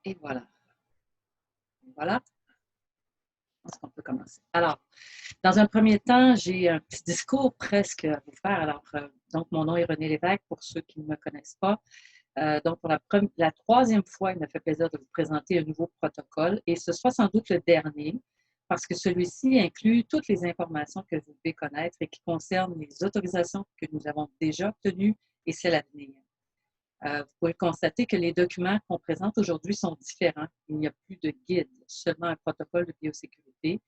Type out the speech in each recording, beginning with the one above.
Et voilà. Voilà. Je pense qu'on peut commencer. Alors, dans un premier temps, j'ai un petit discours presque à vous faire. Alors, donc, mon nom est René Lévesque, pour ceux qui ne me connaissent pas. Donc, pour la troisième fois, il me fait plaisir de vous présenter un nouveau protocole et ce sera sans doute le dernier parce que celui-ci inclut toutes les informations que vous devez connaître et qui concernent les autorisations que nous avons déjà obtenues et celles à venir. Vous pouvez constater que les documents qu'on présente aujourd'hui sont différents. Il n'y a plus de guide, seulement un protocole de biosécurité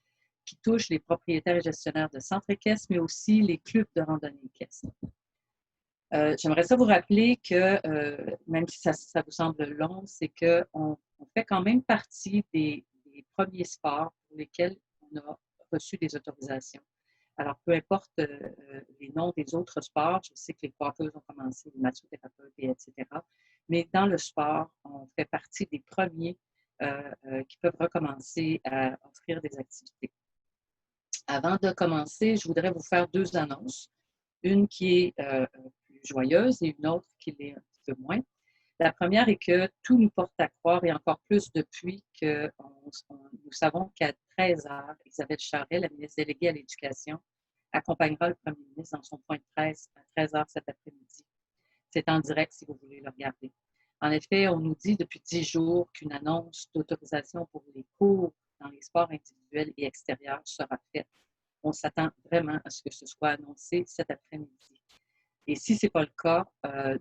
qui touche les propriétaires et gestionnaires de centres équestres, mais aussi les clubs de randonnée équestre. J'aimerais ça vous rappeler que, même si ça vous semble long, c'est qu'on fait quand même partie des premiers sports pour lesquels on a reçu des autorisations. Alors, peu importe les noms des autres sports, je sais que les coiffeuses ont commencé, les massothérapeutes, etc. Mais dans le sport, on fait partie des premiers qui peuvent recommencer à offrir des activités. Avant de commencer, je voudrais vous faire deux annonces. Une qui est plus joyeuse et une autre qui l'est un petit peu moins. La première est que tout nous porte à croire, et encore plus depuis que nous savons qu'à 13 heures, Isabelle Charret, la ministre déléguée à l'Éducation, accompagnera le premier ministre dans son point de presse à 13 heures cet après-midi. C'est en direct si vous voulez le regarder. En effet, on nous dit depuis 10 jours qu'une annonce d'autorisation pour les cours dans les sports individuels et extérieurs sera faite. On s'attend vraiment à ce que ce soit annoncé cet après-midi. Et si ce n'est pas le cas,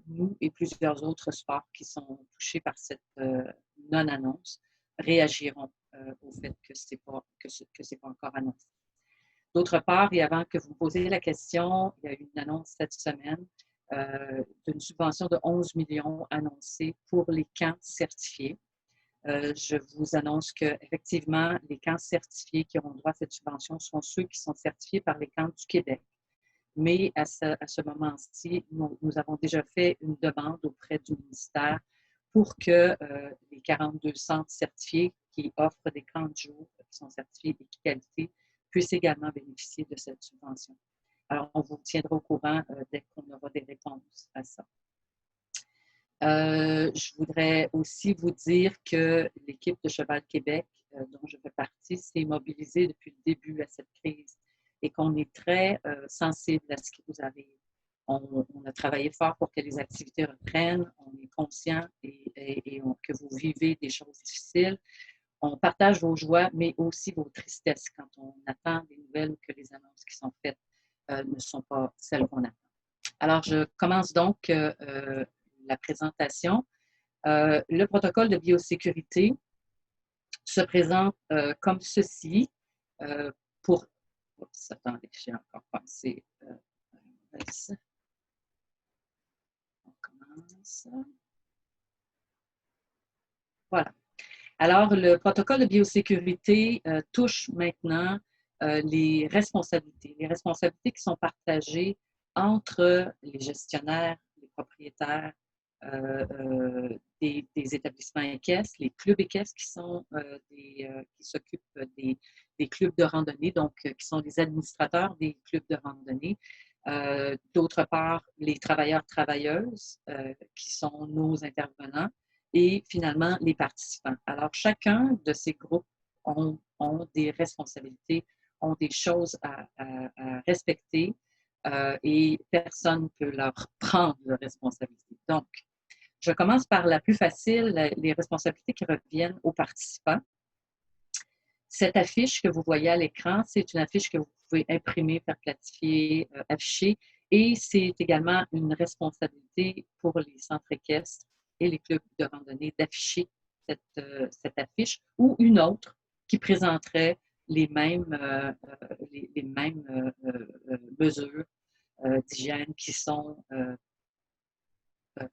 nous et plusieurs autres sports qui sont touchés par cette non-annonce réagiront au fait que ce n'est pas encore annoncé. D'autre part, et avant que vous posiez la question, il y a eu une annonce cette semaine d'une subvention de 11 millions annoncée pour les camps certifiés. Je vous annonce qu'effectivement, les camps certifiés qui auront droit à cette subvention sont ceux qui sont certifiés par les camps du Québec. Mais à ce moment-ci, nous avons déjà fait une demande auprès du ministère pour que les 42 centres certifiés qui offrent des camps de jour, qui sont certifiés d'équité, puissent également bénéficier de cette subvention. Alors, on vous tiendra au courant dès qu'on aura des réponses à ça. Je voudrais aussi vous dire que l'équipe de Cheval Québec, dont je fais partie, s'est mobilisée depuis le début à cette crise et qu'on est très sensible à ce qui vous arrive. On a travaillé fort pour que les activités reprennent. On est conscient que vous vivez des choses difficiles. On partage vos joies, mais aussi vos tristesses quand on attend des nouvelles ou que les annonces qui sont faites ne sont pas celles qu'on attend. Alors, je commence donc la présentation. Le protocole de biosécurité se présente comme ceci pour... Oups, attendez, j'ai encore pensé. On commence. Voilà. Alors, le protocole de biosécurité touche maintenant les responsabilités qui sont partagées entre les gestionnaires, les propriétaires des établissements équestres, les clubs équestres qui s'occupent des clubs de randonnée, donc qui sont les administrateurs des clubs de randonnée. D'autre part, les travailleurs-travailleuses qui sont nos intervenants et finalement les participants. Alors, chacun de ces groupes ont des responsabilités, ont des choses à respecter et personne ne peut leur prendre de responsabilité. Donc, je commence par la plus facile, les responsabilités qui reviennent aux participants. Cette affiche que vous voyez à l'écran, c'est une affiche que vous pouvez imprimer, faire platifier, afficher, et c'est également une responsabilité pour les centres équestres et les clubs de randonnée d'afficher cette affiche ou une autre qui présenterait les mêmes mesures d'hygiène qui sont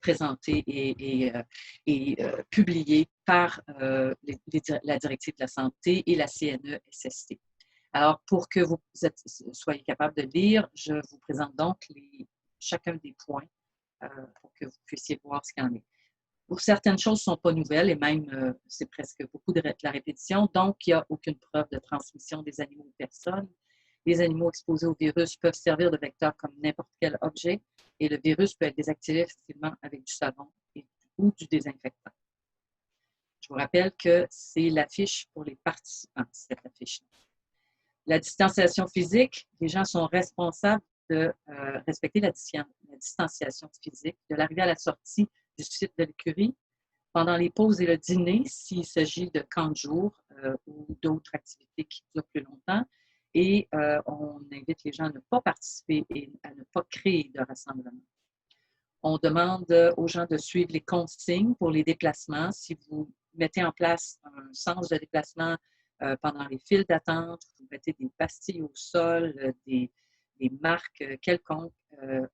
présentées et publiées par la Directive de la santé et la CNESST. Alors, pour que vous soyez capable de lire, je vous présente donc chacun des points pour que vous puissiez voir ce qu'il y en est. Pour certaines choses ne sont pas nouvelles et même c'est presque beaucoup de la répétition, donc il n'y a aucune preuve de transmission des animaux aux personnes. Les animaux exposés au virus peuvent servir de vecteur comme n'importe quel objet et le virus peut être désactivé facilement avec du savon ou du désinfectant. Je vous rappelle que c'est l'affiche pour les participants, cette affiche. La distanciation physique, les gens sont responsables de respecter la distanciation physique, de l'arrivée à la sortie du site de l'écurie, pendant les pauses et le dîner, s'il s'agit de camps de jour ou d'autres activités qui durent plus longtemps. Et on invite les gens à ne pas participer et à ne pas créer de rassemblement. On demande aux gens de suivre les consignes pour les déplacements. Si vous mettez en place un sens de déplacement pendant les files d'attente, vous mettez des pastilles au sol, des marques quelconques,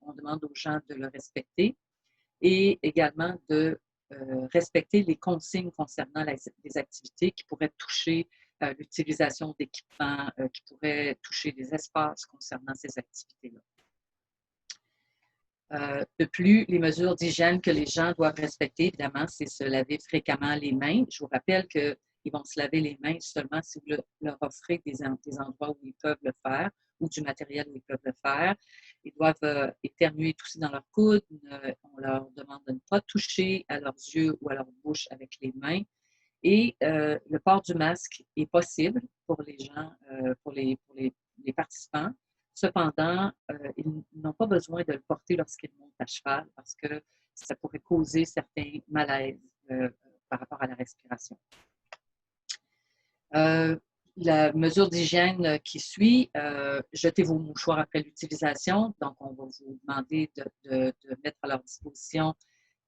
on demande aux gens de le respecter et également de respecter les consignes concernant les activités qui pourraient toucher l'utilisation d'équipements, qui pourraient toucher les espaces concernant ces activités-là. De plus, les mesures d'hygiène que les gens doivent respecter, évidemment, c'est se laver fréquemment les mains. Je vous rappelle qu'ils vont se laver les mains seulement si vous leur offrez des endroits où ils peuvent le faire ou du matériel où ils peuvent le faire. Ils doivent éternuer, tousser dans leur coude. On leur demande de ne pas toucher à leurs yeux ou à leur bouche avec les mains. Et le port du masque est possible pour les gens, pour les participants. Cependant, ils n'ont pas besoin de le porter lorsqu'ils montent à cheval parce que ça pourrait causer certains malaises par rapport à la respiration. La mesure d'hygiène qui suit, jetez vos mouchoirs après l'utilisation. Donc, on va vous demander de mettre à leur disposition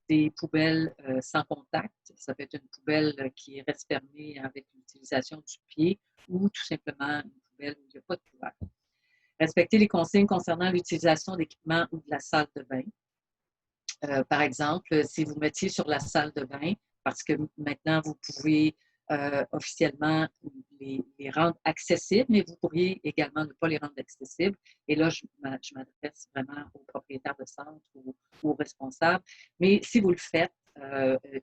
des poubelles sans contact. Ça peut être une poubelle qui reste fermée avec l'utilisation du pied ou tout simplement une poubelle où il n'y a pas de couvert. Respecter les consignes concernant l'utilisation d'équipements ou de la salle de bain. Par exemple, si vous mettiez sur la salle de bain, parce que maintenant vous pouvez officiellement les rendre accessibles, mais vous pourriez également ne pas les rendre accessibles. Et là, je m'adresse vraiment aux propriétaires de centre ou aux responsables. Mais si vous le faites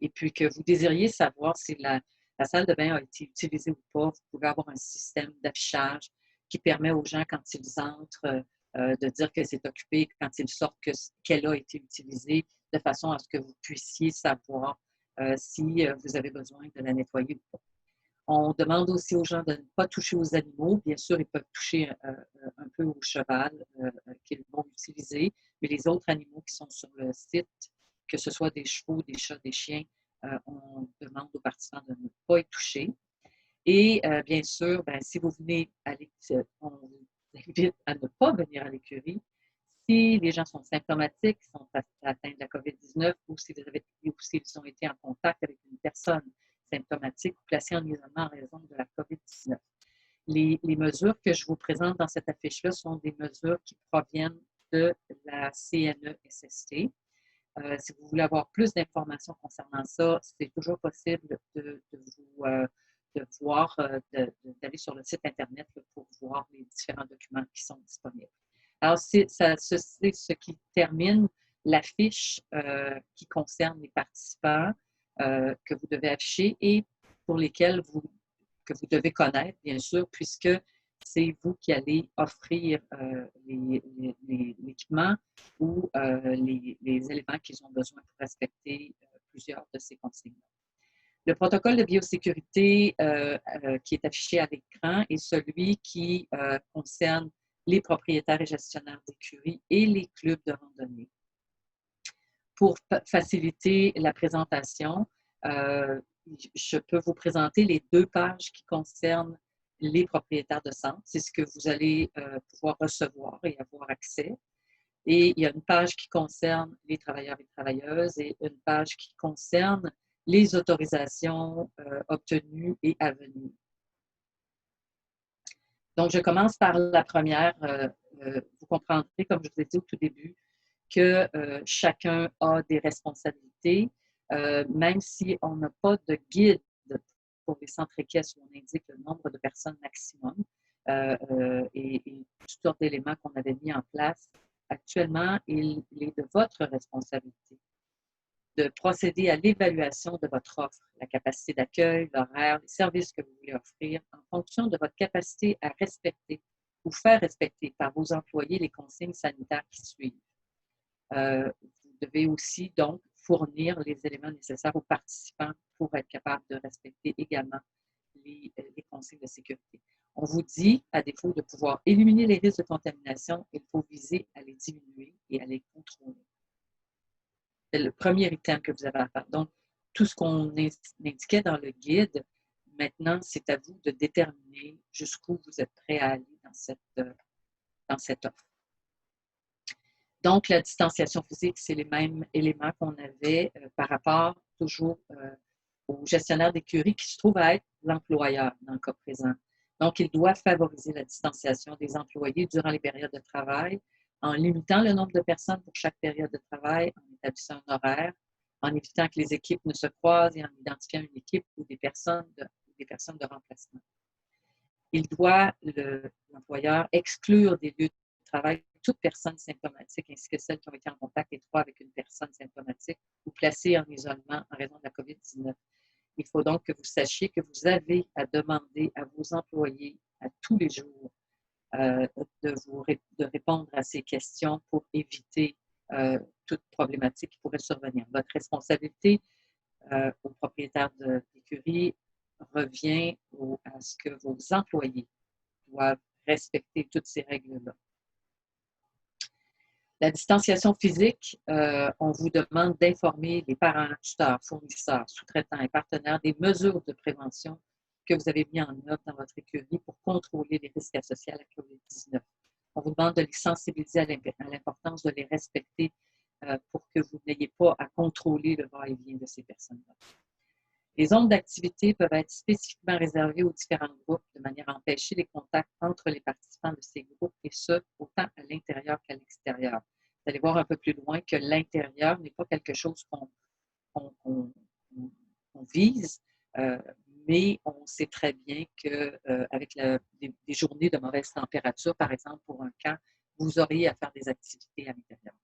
et puis que vous désiriez savoir si la salle de bain a été utilisée ou pas, vous pouvez avoir un système d'affichage qui permet aux gens, quand ils entrent, de dire que c'est occupé, quand ils sortent, qu'elle a été utilisée, de façon à ce que vous puissiez savoir si vous avez besoin de la nettoyer ou pas. On demande aussi aux gens de ne pas toucher aux animaux. Bien sûr, ils peuvent toucher un peu au cheval qu'ils vont utiliser, mais les autres animaux qui sont sur le site, que ce soit des chevaux, des chats, des chiens, on demande aux participants de ne pas y toucher. Et bien sûr, si vous venez à l'écurie, on vous invite à ne pas venir à l'écurie. Si les gens sont symptomatiques, sont atteints de la COVID-19 ou s'ils ont été en contact avec une personne symptomatique ou placée en isolement en raison de la COVID-19. Les mesures que je vous présente dans cette affiche-là sont des mesures qui proviennent de la CNESST. Si vous voulez avoir plus d'informations concernant ça, c'est toujours possible d'aller sur le site Internet pour voir les différents documents qui sont disponibles. Alors, c'est ce qui termine la fiche qui concerne les participants que vous devez afficher et pour lesquels que vous devez connaître, bien sûr, puisque c'est vous qui allez offrir l'équipement ou les éléments qu'ils ont besoin pour respecter plusieurs de ces consignes. Le protocole de biosécurité qui est affiché à l'écran est celui qui concerne les propriétaires et gestionnaires d'écuries et les clubs de randonnée. Pour faciliter la présentation, je peux vous présenter les 2 pages qui concernent les propriétaires de centres. C'est ce que vous allez pouvoir recevoir et avoir accès. Et il y a une page qui concerne les travailleurs et travailleuses et une page qui concerne les autorisations obtenues et à venir. Donc, je commence par la première. Vous comprendrez, comme je vous ai dit au tout début, que chacun a des responsabilités, même si on n'a pas de guide pour les centres équestres où on indique le nombre de personnes maximum et toutes sortes d'éléments qu'on avait mis en place. Actuellement, il est de votre responsabilité de procéder à l'évaluation de votre offre, la capacité d'accueil, l'horaire, les services que vous voulez offrir en fonction de votre capacité à respecter ou faire respecter par vos employés les consignes sanitaires qui suivent. Vous devez aussi donc fournir les éléments nécessaires aux participants pour être capable de respecter également les consignes de sécurité. On vous dit, à défaut de pouvoir éliminer les risques de contamination, il faut viser à les diminuer et à les contrôler. C'est le premier item que vous avez à faire. Donc, tout ce qu'on indiquait dans le guide, maintenant, c'est à vous de déterminer jusqu'où vous êtes prêt à aller dans cette offre. Donc, la distanciation physique, c'est les mêmes éléments qu'on avait par rapport toujours au gestionnaire d'écurie qui se trouve à être l'employeur dans le cas présent. Donc, il doit favoriser la distanciation des employés durant les périodes de travail en limitant le nombre de personnes pour chaque période de travail, en établissant un horaire, en évitant que les équipes ne se croisent et en identifiant une équipe ou des personnes de remplacement. Il doit, l'employeur, exclure des lieux de travail toute personne symptomatique ainsi que celles qui ont été en contact étroit avec une personne symptomatique ou placée en isolement en raison de la COVID-19. Il faut donc que vous sachiez que vous avez à demander à vos employés à tous les jours de répondre à ces questions pour éviter toute problématique qui pourrait survenir. Votre responsabilité au propriétaire d'écurie revient à ce que vos employés doivent respecter toutes ces règles-là. La distanciation physique, on vous demande d'informer les parents, tuteurs, fournisseurs, sous-traitants et partenaires des mesures de prévention que vous avez mises en œuvre dans votre écurie pour contrôler les risques associés à la COVID-19. On vous demande de les sensibiliser à l'importance de les respecter pour que vous n'ayez pas à contrôler le va-et-vient de ces personnes-là. Les zones d'activité peuvent être spécifiquement réservées aux différents groupes de manière à empêcher les contacts entre les participants de ces groupes et ce, autant à l'intérieur qu'à l'extérieur. Vous allez voir un peu plus loin que l'intérieur n'est pas quelque chose qu'on vise, mais on sait très bien qu'avec des journées de mauvaise température, par exemple pour un camp, vous auriez à faire des activités à l'intérieur.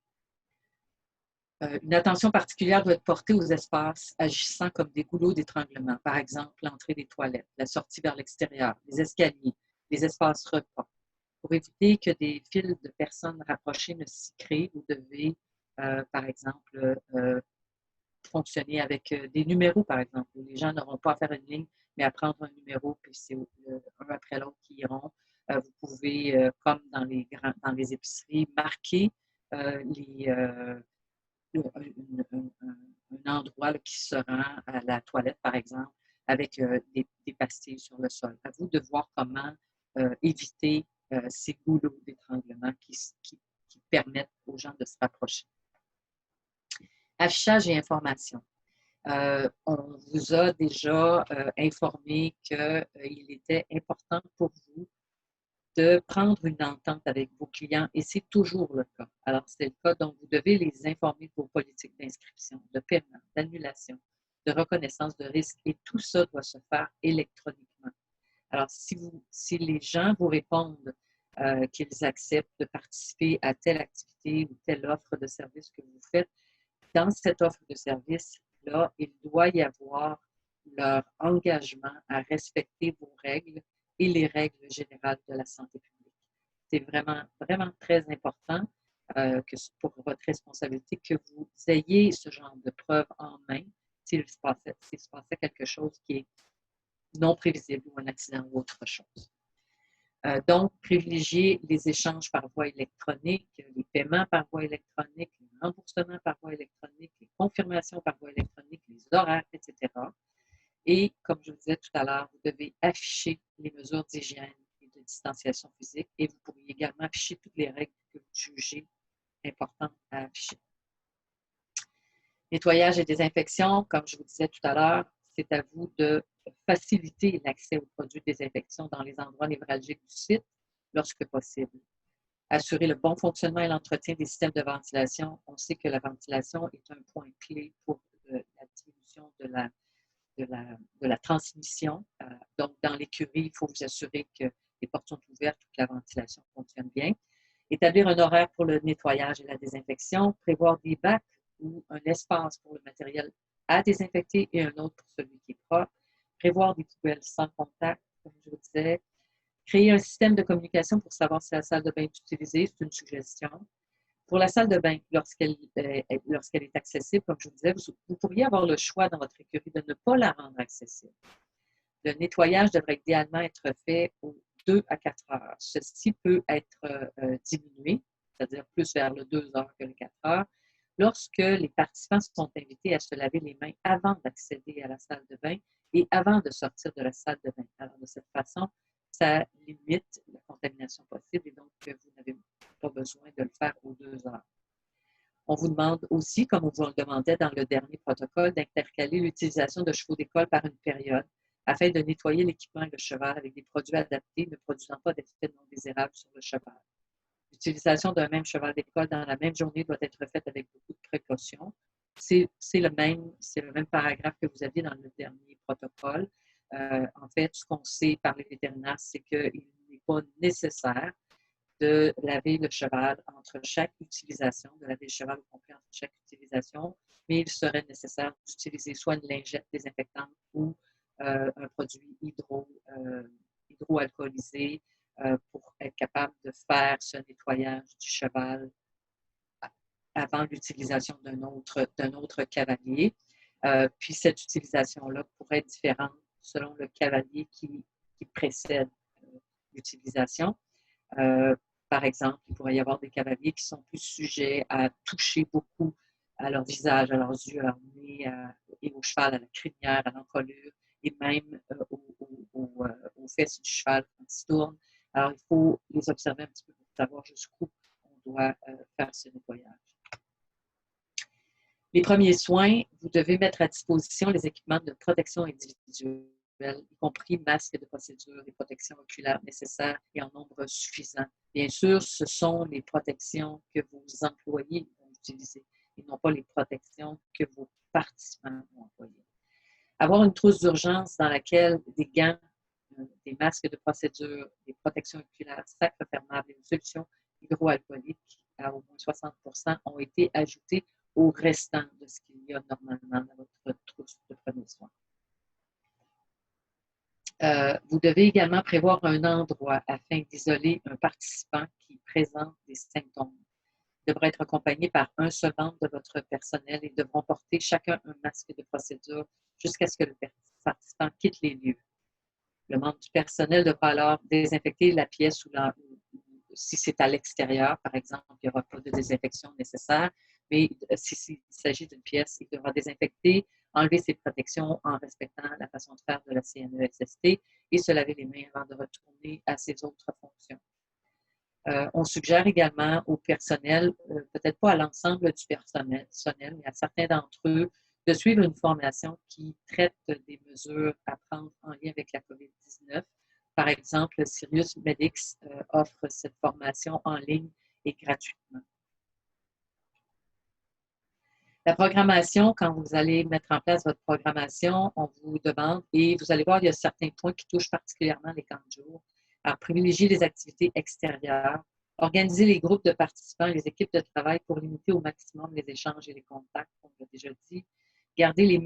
Une attention particulière doit être portée aux espaces agissant comme des goulots d'étranglement, par exemple l'entrée des toilettes, la sortie vers l'extérieur, les escaliers, les espaces repas. Pour éviter que des files de personnes rapprochées ne s'y créent, vous devez, par exemple, fonctionner avec des numéros, par exemple, où les gens n'auront pas à faire une ligne, mais à prendre un numéro, puis c'est un après l'autre qui iront. Vous pouvez, comme dans les épiceries, marquer un endroit là, qui se rend à la toilette, par exemple, avec des pastilles sur le sol. À vous de voir comment éviter ces goulots d'étranglement qui permettent aux gens de se rapprocher. Affichage et information. On vous a déjà informé qu'il était important pour vous de prendre une entente avec vos clients et c'est toujours le cas. Alors, c'est le cas, donc vous devez les informer de vos politiques d'inscription, de paiement, d'annulation, de reconnaissance de risque et tout ça doit se faire électroniquement. Alors, si les gens vous répondent qu'ils acceptent de participer à telle activité ou telle offre de service que vous faites, dans cette offre de service-là, il doit y avoir leur engagement à respecter vos règles et les règles générales de la santé publique. C'est vraiment, vraiment très important pour votre responsabilité que vous ayez ce genre de preuve en main s'il se passait quelque chose qui est non prévisible ou un accident ou autre chose. Donc, privilégier les échanges par voie électronique, les paiements par voie électronique, les remboursements par voie électronique, les confirmations par voie électronique, les horaires, etc. Et comme je vous disais tout à l'heure, vous devez afficher les mesures d'hygiène et de distanciation physique et vous pourriez également afficher toutes les règles que vous jugez importantes à afficher. Nettoyage et désinfection, comme je vous disais tout à l'heure, c'est à vous de faciliter l'accès aux produits de désinfection dans les endroits névralgiques du site lorsque possible. Assurer le bon fonctionnement et l'entretien des systèmes de ventilation. On sait que la ventilation est un point clé pour la diminution de la transmission. Donc, dans l'écurie, il faut vous assurer que les portes sont ouvertes et que la ventilation fonctionne bien. Établir un horaire pour le nettoyage et la désinfection. Prévoir des bacs ou un espace pour le matériel à désinfecter et un autre pour celui qui est propre. Prévoir des poubelles sans contact, comme je vous disais. Créer un système de communication pour savoir si la salle de bain est utilisée, c'est une suggestion. Pour la salle de bain, lorsqu'elle est accessible, comme je vous disais, vous pourriez avoir le choix dans votre écurie de ne pas la rendre accessible. Le nettoyage devrait idéalement être fait aux 2 à 4 heures. Ceci peut être diminué, c'est-à-dire plus vers le 2 heures que le 4 heures, lorsque les participants sont invités à se laver les mains avant d'accéder à la salle de bain et avant de sortir de la salle de bain. Alors, de cette façon, ça limite la contamination possible et donc vous n'avez pas besoin de le faire aux 2 heures. On vous demande aussi, comme on vous le demandait dans le dernier protocole, d'intercaler l'utilisation de chevaux d'école par une période afin de nettoyer l'équipement et le cheval avec des produits adaptés ne produisant pas d'effets non désirables sur le cheval. L'utilisation d'un même cheval d'école dans la même journée doit être faite avec beaucoup de précautions. C'est le même paragraphe que vous aviez dans le dernier protocole. En fait, ce qu'on sait par les vétérinaires, c'est qu'il n'est pas nécessaire de laver le cheval entre chaque utilisation, de laver le cheval au complet entre chaque utilisation, mais il serait nécessaire d'utiliser soit une lingette désinfectante ou un produit hydroalcoolisé pour être capable de faire ce nettoyage du cheval avant l'utilisation d'un autre cavalier. Puis cette utilisation-là pourrait être différente selon le cavalier qui précède l'utilisation. Par exemple, il pourrait y avoir des cavaliers qui sont plus sujets à toucher beaucoup à leur visage, à leurs yeux, à leur nez, et au cheval, à la crinière, à l'encolure, et même aux fesses du cheval quand il se tourne. Alors, il faut les observer un petit peu pour savoir jusqu'où on doit faire ce nettoyage. Les premiers soins, vous devez mettre à disposition les équipements de protection individuelle, y compris masques de procédure et protections oculaires nécessaires et en nombre suffisant. Bien sûr, ce sont les protections que vos employés vont utiliser et non pas les protections que vos participants vont employer. Avoir une trousse d'urgence dans laquelle des gants, des masques de procédure, des protections oculaires, sacs refermables et une solution hydroalcoolique à au moins 60 % ont été ajoutés au restant de ce qu'il y a normalement dans votre trousse de premiers soins. Vous devez également prévoir un endroit afin d'isoler un participant qui présente des symptômes. Il devra être accompagné par un seul membre de votre personnel et devront porter chacun un masque de procédure jusqu'à ce que le participant quitte les lieux. Le membre du personnel devra alors désinfecter la pièce ou si c'est à l'extérieur, par exemple, il n'y aura pas de désinfection nécessaire, mais s'il s'agit d'une pièce, il devra désinfecter, enlever ses protections en respectant la façon de faire de la CNESST et se laver les mains avant de retourner à ses autres fonctions. On suggère également au personnel, peut-être pas à l'ensemble du personnel, mais à certains d'entre eux, de suivre une formation qui traite des mesures à prendre en lien avec la COVID-19. Par exemple, Sirius Medix offre cette formation en ligne et gratuitement. La programmation, quand vous allez mettre en place votre programmation, on vous demande, et vous allez voir, il y a certains points qui touchent particulièrement les camps de jour. Alors, privilégier les activités extérieures, organiser les groupes de participants et les équipes de travail pour limiter au maximum les échanges et les contacts, comme on l'a déjà dit. Garder le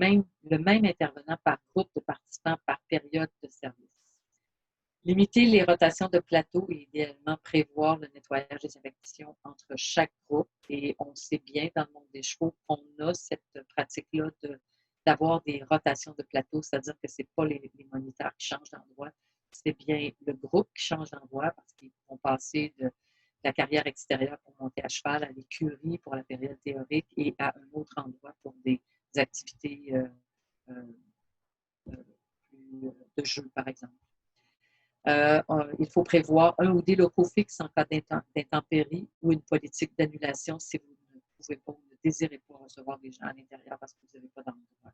même intervenant par groupe de participants par période de service. Limiter les rotations de plateau et idéalement prévoir le nettoyage des infections entre chaque groupe. Et on sait bien dans le monde des chevaux qu'on a cette pratique-là d'avoir des rotations de plateau, c'est-à-dire que ce n'est pas les moniteurs qui changent d'endroit, c'est bien le groupe qui change d'endroit parce qu'ils vont passer de la carrière extérieure pour monter à cheval à l'écurie pour la période théorique et à un autre endroit pour des activités de jeu, par exemple. Il faut prévoir un ou des locaux fixes en cas d'intempérie ou une politique d'annulation si vous ne pouvez pas ou ne désirez pas recevoir des gens à l'intérieur parce que vous n'avez pas d'endroit.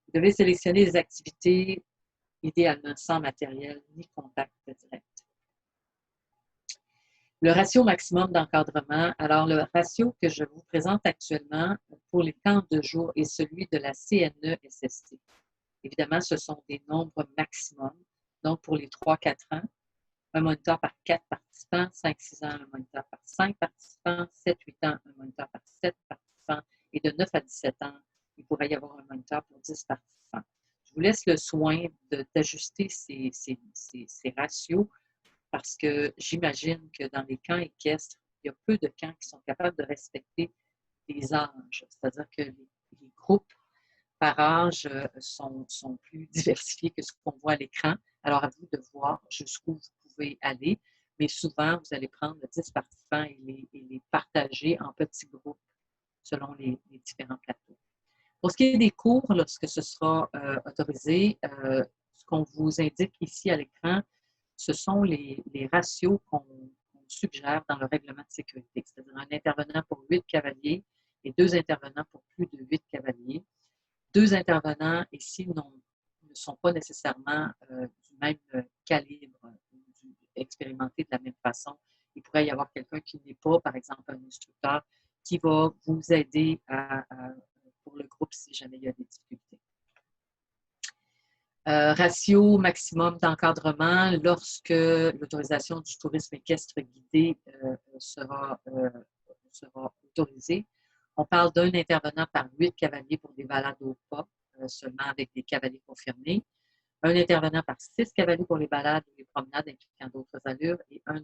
Vous devez sélectionner des activités idéalement sans matériel ni contact direct. Le ratio maximum d'encadrement. Alors, le ratio que je vous présente actuellement pour les camps de jour est celui de la CNESST. Évidemment, ce sont des nombres maximums. Donc, pour les 3-4 ans, un moniteur par 4 participants, 5-6 ans, un moniteur par 5 participants, 7-8 ans, un moniteur par 7 participants, et de 9 à 17 ans, il pourrait y avoir un moniteur pour 10 participants. Je vous laisse le soin d'ajuster ces ratios parce que j'imagine que dans les camps équestres, il y a peu de camps qui sont capables de respecter les âges. C'est-à-dire que les groupes par âge sont plus diversifiés que ce qu'on voit à l'écran. Alors, à vous de voir jusqu'où vous pouvez aller. Mais souvent, vous allez prendre 10 participants et les partager en petits groupes selon les différents plateaux. Pour ce qui est des cours, lorsque ce sera autorisé, ce qu'on vous indique ici à l'écran, ce sont les ratios qu'on suggère dans le règlement de sécurité, c'est-à-dire un intervenant pour 8 cavaliers et 2 intervenants pour plus de 8 cavaliers. 2 intervenants ici ne sont pas nécessairement du même calibre, expérimentés de la même façon. Il pourrait y avoir quelqu'un qui n'est pas, par exemple, un instructeur, qui va vous aider pour le groupe si jamais il y a des difficultés. Ratio maximum d'encadrement lorsque l'autorisation du tourisme équestre guidé sera autorisée. On parle d'un intervenant par 8 cavaliers pour des balades au pas, seulement avec des cavaliers confirmés. Un intervenant par 6 cavaliers pour les balades ou les promenades impliquant d'autres allures et un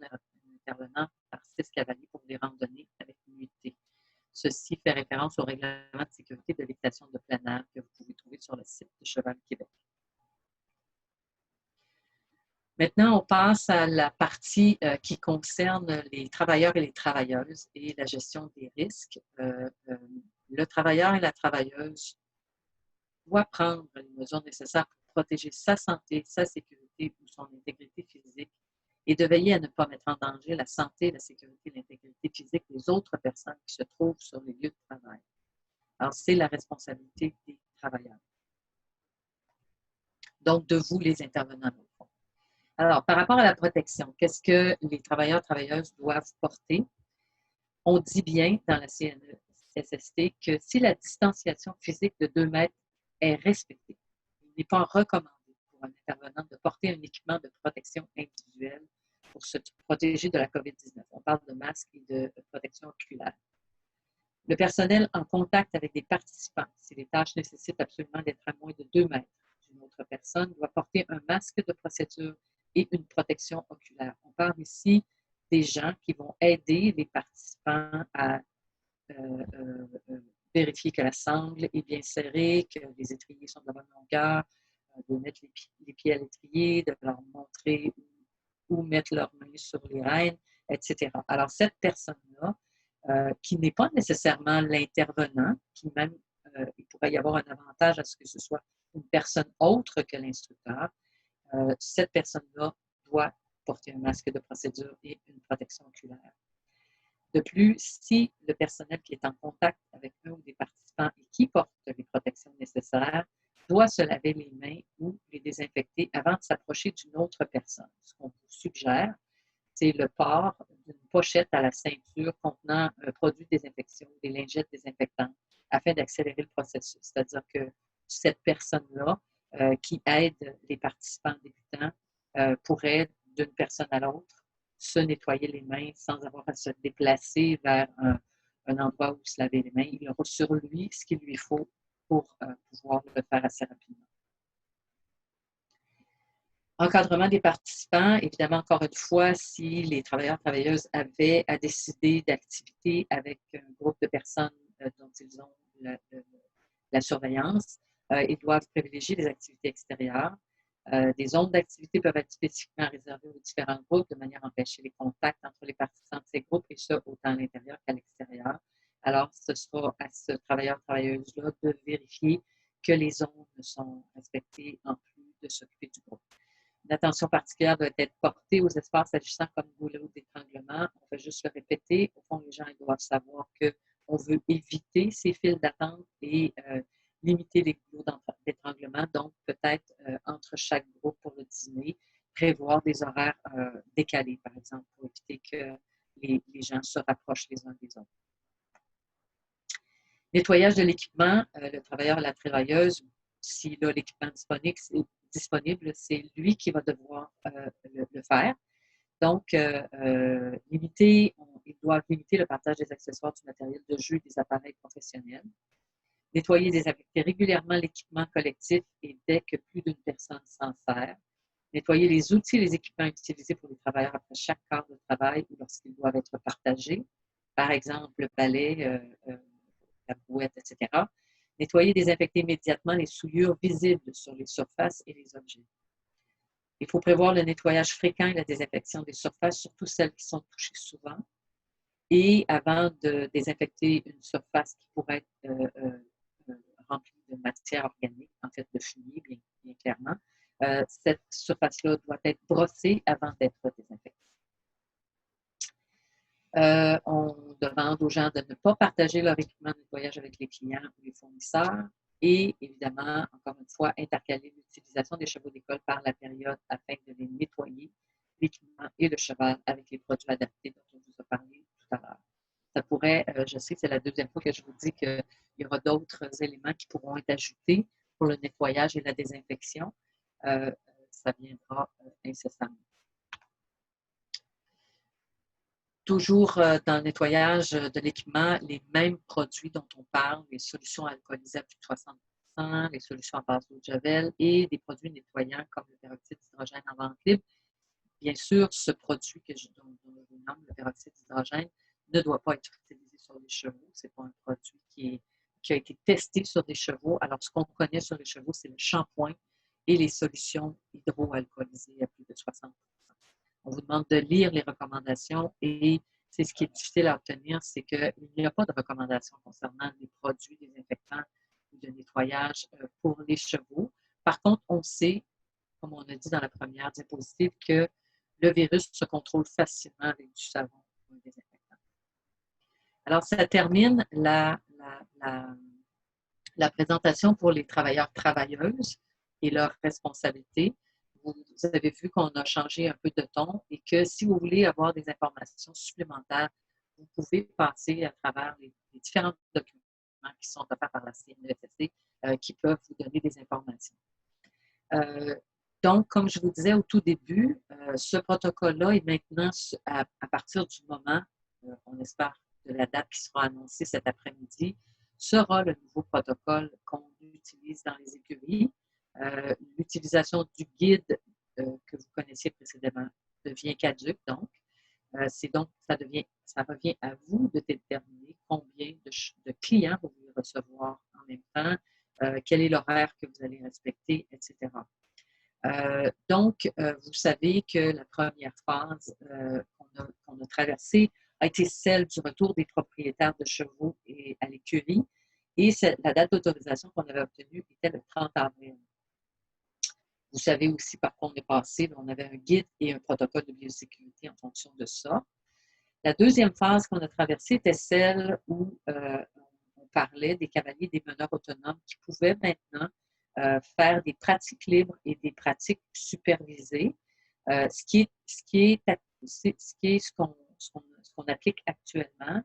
intervenant par 6 cavaliers pour les randonnées avec nuitée. Ceci fait référence au règlement de sécurité de l'équitation de plein air que vous pouvez trouver sur le site de Cheval Québec. Maintenant, on passe à la partie qui concerne les travailleurs et les travailleuses et la gestion des risques. Le travailleur et la travailleuse doit prendre les mesures nécessaires pour protéger sa santé, sa sécurité ou son intégrité physique et de veiller à ne pas mettre en danger la santé, la sécurité et l'intégrité physique des autres personnes qui se trouvent sur les lieux de travail. Alors, c'est la responsabilité des travailleurs. Donc, de vous, les intervenants, au fond. Alors, par rapport à la protection, qu'est-ce que les travailleurs et travailleuses doivent porter? On dit bien dans la CNESST que si la distanciation physique de 2 mètres est respectée, il n'est pas recommandé pour un intervenant de porter un équipement de protection individuelle pour se protéger de la COVID-19. On parle de masque et de protection oculaire. Le personnel en contact avec des participants, si les tâches nécessitent absolument d'être à moins de 2 mètres d'une autre personne, doit porter un masque de procédure et une protection oculaire. On parle ici des gens qui vont aider les participants à vérifier que la sangle est bien serrée, que les étriers sont de la bonne longueur, de mettre les pieds à l'étrier, de leur montrer où mettre leurs mains sur les rênes, etc. Alors, cette personne-là, qui n'est pas nécessairement l'intervenant, qui même, il pourrait y avoir un avantage à ce que ce soit une personne autre que l'instructeur, cette personne-là doit porter un masque de procédure et une protection oculaire. De plus, si le personnel qui est en contact avec un ou des participants et qui porte les protections nécessaires doit se laver les mains ou les désinfecter avant de s'approcher d'une autre personne. Ce qu'on vous suggère, c'est le port d'une pochette à la ceinture contenant un produit de désinfection, des lingettes désinfectantes, afin d'accélérer le processus. C'est-à-dire que cette personne-là qui aide les participants débutants pourrait, d'une personne à l'autre, se nettoyer les mains sans avoir à se déplacer vers un endroit où se laver les mains. Il aura sur lui ce qu'il lui faut pour pouvoir le faire assez rapidement. Encadrement des participants, évidemment, encore une fois, si les travailleurs et travailleuses avaient à décider d'activités avec un groupe de personnes dont ils ont la surveillance, ils doivent privilégier les activités extérieures. Des zones d'activité peuvent être spécifiquement réservées aux différents groupes de manière à empêcher les contacts entre les participants de ces groupes et ça autant à l'intérieur qu'à l'extérieur. Alors, ce sera à ce travailleur-travailleuse-là de vérifier que les zones sont respectées en plus de s'occuper du groupe. Une attention particulière doit être portée aux espaces agissant comme goulot d'étranglement. On fait juste le répéter. Au fond, les gens doivent savoir qu'on veut éviter ces files d'attente et limiter les goulots d'étranglement. Donc, peut-être entre chaque groupe pour le dîner, prévoir des horaires décalés, par exemple, pour éviter que les gens se rapprochent les uns des autres. Nettoyage de l'équipement, le travailleur et la travailleuse, s'il a l'équipement disponible, c'est lui qui va devoir le faire. Donc, ils doivent limiter le partage des accessoires, du matériel de jeu et des appareils professionnels. Nettoyer et désinfecter régulièrement l'équipement collectif et dès que plus d'une personne s'en sert. Nettoyer les outils et les équipements utilisés pour les travailleurs après chaque quart de travail ou lorsqu'ils doivent être partagés. Par exemple, le balai, la brouette, etc. Nettoyer et désinfecter immédiatement les souillures visibles sur les surfaces et les objets. Il faut prévoir le nettoyage fréquent et la désinfection des surfaces, surtout celles qui sont touchées souvent. Et avant de désinfecter une surface qui pourrait être remplie de matière organique, en fait de fumier, bien clairement, cette surface-là doit être brossée avant d'être désinfectée. On demande aux gens de ne pas partager leur équipement de nettoyage avec les clients ou les fournisseurs et évidemment, encore une fois, intercaler l'utilisation des chevaux d'école par la période afin de les nettoyer, l'équipement et le cheval avec les produits adaptés dont on vous a parlé tout à l'heure. Ça pourrait, je sais que c'est la deuxième fois que je vous dis qu'il y aura d'autres éléments qui pourront être ajoutés pour le nettoyage et la désinfection. Ça viendra incessamment. Toujours dans le nettoyage de l'équipement, les mêmes produits dont on parle, les solutions alcoolisées à plus de 60%, les solutions à base d'eau de javel et des produits nettoyants comme le peroxyde d'hydrogène en vente libre. Bien sûr, ce produit dont je vous nomme, le peroxyde d'hydrogène, ne doit pas être utilisé sur les chevaux. Ce n'est pas un produit qui a été testé sur des chevaux. Alors, ce qu'on connaît sur les chevaux, c'est le shampoing et les solutions hydroalcoolisées à plus de 60%. On vous demande de lire les recommandations et c'est ce qui est difficile à obtenir, c'est qu'il n'y a pas de recommandations concernant les produits désinfectants ou de nettoyage pour les chevaux. Par contre, on sait, comme on a dit dans la première diapositive, que le virus se contrôle facilement avec du savon ou un désinfectant. Alors, ça termine la présentation pour les travailleurs-travailleuses et leurs responsabilités. Vous avez vu qu'on a changé un peu de ton et que si vous voulez avoir des informations supplémentaires, vous pouvez passer à travers les différents documents qui sont offerts par la CNESST qui peuvent vous donner des informations. Donc, comme je vous disais au tout début, ce protocole-là est maintenant, à partir du moment, on espère, de la date qui sera annoncée cet après-midi, sera le nouveau protocole qu'on utilise dans les écuries. L'utilisation du guide que vous connaissiez précédemment devient caduque, donc. Ça revient à vous de déterminer combien de clients vous voulez recevoir en même temps, quel est l'horaire que vous allez respecter, etc. Donc, vous savez que la première phase qu'on a traversée a été celle du retour des propriétaires de chevaux à l'écurie. Et la date d'autorisation qu'on avait obtenue était le 30 avril. Vous savez aussi par quoi on est passé, on avait un guide et un protocole de biosécurité en fonction de ça. La deuxième phase qu'on a traversée était celle où on parlait des cavaliers, des meneurs autonomes qui pouvaient maintenant faire des pratiques libres et des pratiques supervisées, ce qu'on applique actuellement.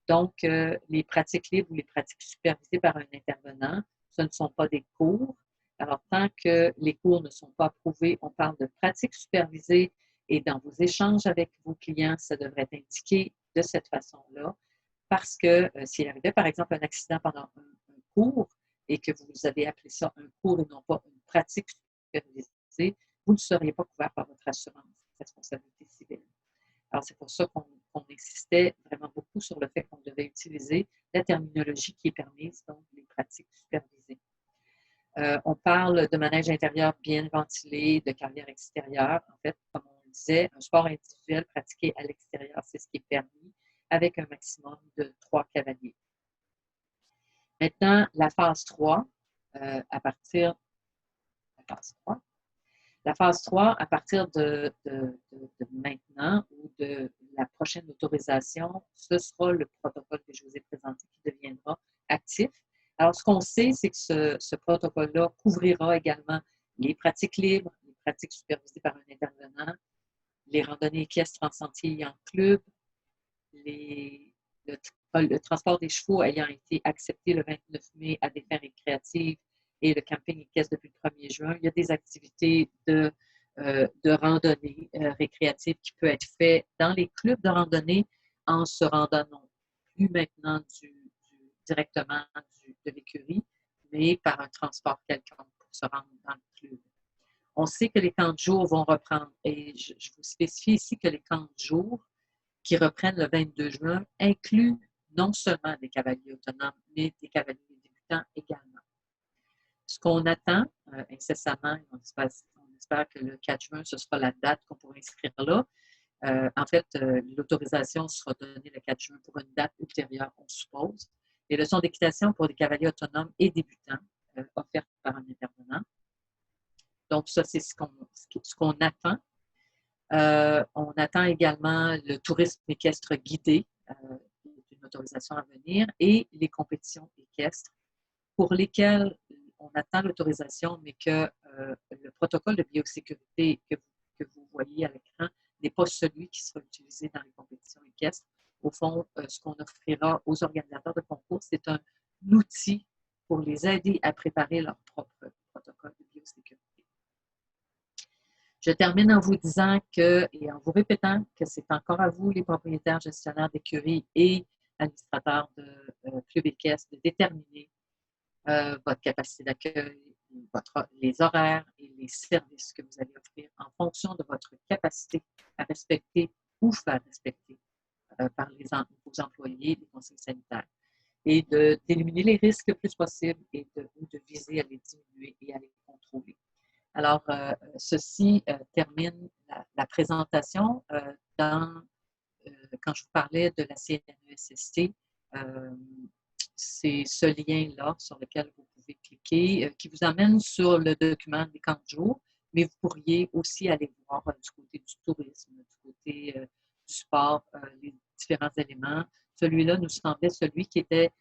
Donc, les pratiques libres ou les pratiques supervisées par un intervenant, ce ne sont pas des cours. Alors, tant que les cours ne sont pas approuvés, on parle de pratiques supervisées et dans vos échanges avec vos clients, ça devrait être indiqué de cette façon-là. Parce que s'il arrivait, par exemple, un accident pendant un cours et que vous avez appelé ça un cours et non pas une pratique supervisée, vous ne seriez pas couvert par votre assurance responsabilité civile. Alors, c'est pour ça qu'on insistait vraiment beaucoup sur le fait qu'on devait utiliser la terminologie qui est permise, donc les pratiques supervisées. On parle de manège intérieur bien ventilé, de carrière extérieure. En fait, comme on disait, un sport individuel pratiqué à l'extérieur, c'est ce qui est permis avec un maximum de 3 cavaliers. Maintenant, la phase 3, à partir de maintenant ou de la prochaine autorisation, ce sera le protocole que je vous ai présenté qui deviendra actif. Alors, ce qu'on sait, c'est que ce protocole-là couvrira également les pratiques libres, les pratiques supervisées par un intervenant, les randonnées équestres en sentier et en club, le transport des chevaux ayant été accepté le 29 mai à des fins récréatives et le camping équestre depuis le 1er juin, il y a des activités de randonnée récréative qui peuvent être faites dans les clubs de randonnée en se rendant non plus maintenant directement de l'écurie, mais par un transport quelconque pour se rendre dans le club. On sait que les camps de jour vont reprendre. Et je vous spécifie ici que les camps de jour qui reprennent le 22 juin incluent non seulement des cavaliers autonomes, mais des cavaliers débutants également. Ce qu'on attend incessamment, on espère que le 4 juin, ce sera la date qu'on pourra inscrire là. En fait, l'autorisation sera donnée le 4 juin pour une date ultérieure, on suppose. Les leçons d'équitation pour des cavaliers autonomes et débutants offertes par un intervenant. Donc, ça, c'est ce qu'on attend. On attend également le tourisme équestre guidé, une autorisation à venir, et les compétitions équestres pour lesquelles on attend l'autorisation, mais que le protocole de biosécurité que vous voyez à l'écran n'est pas celui qui sera utilisé dans les compétitions équestres. Au fond, ce qu'on offrira aux organisateurs de concours, c'est un outil pour les aider à préparer leur propre protocole de biosécurité. Je termine en vous disant que, et en vous répétant que c'est encore à vous, les propriétaires gestionnaires d'écuries et administrateurs de clubs équestres, de déterminer votre capacité d'accueil, les horaires et les services que vous allez offrir en fonction de votre capacité à respecter ou faire respecter par vos employés des conseils sanitaires et d'éliminer les risques le plus possible et de viser à les diminuer et à les contrôler. Alors, ceci termine la présentation. Quand je vous parlais de la CNESST, c'est ce lien-là sur lequel vous pouvez cliquer qui vous amène sur le document des camps de jour, mais vous pourriez aussi aller voir du côté du tourisme, du côté du sport, les différents éléments. Celui-là nous semblait celui qui était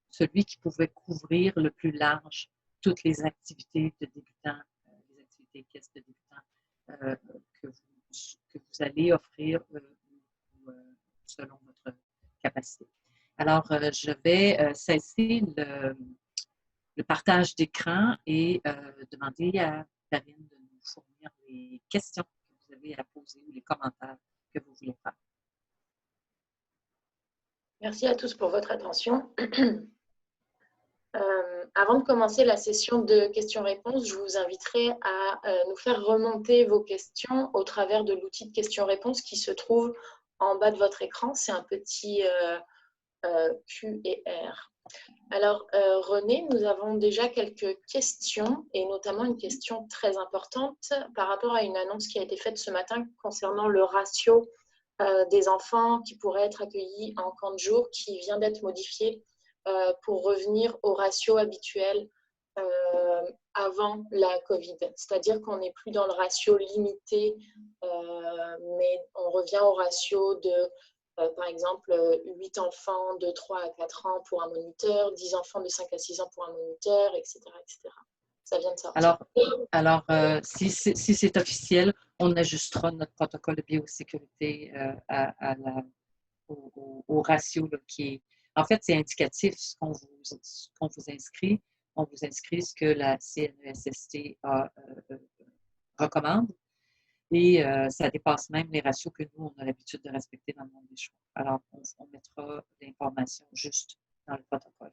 celui qui pouvait couvrir le plus large toutes les activités de débutants, les activités équestres de débutants que vous allez offrir selon votre capacité. Alors, je vais cesser le partage d'écran et demander à Karine de nous fournir les questions que vous avez à poser ou les commentaires que vous voulez faire. Merci à tous pour votre attention. Avant de commencer la session de questions-réponses, je vous inviterai à nous faire remonter vos questions au travers de l'outil de questions-réponses qui se trouve en bas de votre écran. C'est un petit Q et R. Alors, René, nous avons déjà quelques questions et notamment une question très importante par rapport à une annonce qui a été faite ce matin concernant le ratio des enfants qui pourraient être accueillis en camp de jour qui vient d'être modifié pour revenir au ratio habituel avant la Covid. C'est-à-dire qu'on n'est plus dans le ratio limité, mais on revient au ratio de, par exemple, 8 enfants de 3 à 4 ans pour un moniteur, 10 enfants de 5 à 6 ans pour un moniteur, etc. etc. Ça vient de sortir. Alors si c'est officiel, on ajustera notre protocole de biosécurité au ratio là, qui est... En fait, c'est indicatif ce qu'on vous inscrit. On vous inscrit ce que la CNESST recommande et ça dépasse même les ratios que nous, on a l'habitude de respecter dans le monde des chevaux. Alors, on mettra l'information juste dans le protocole.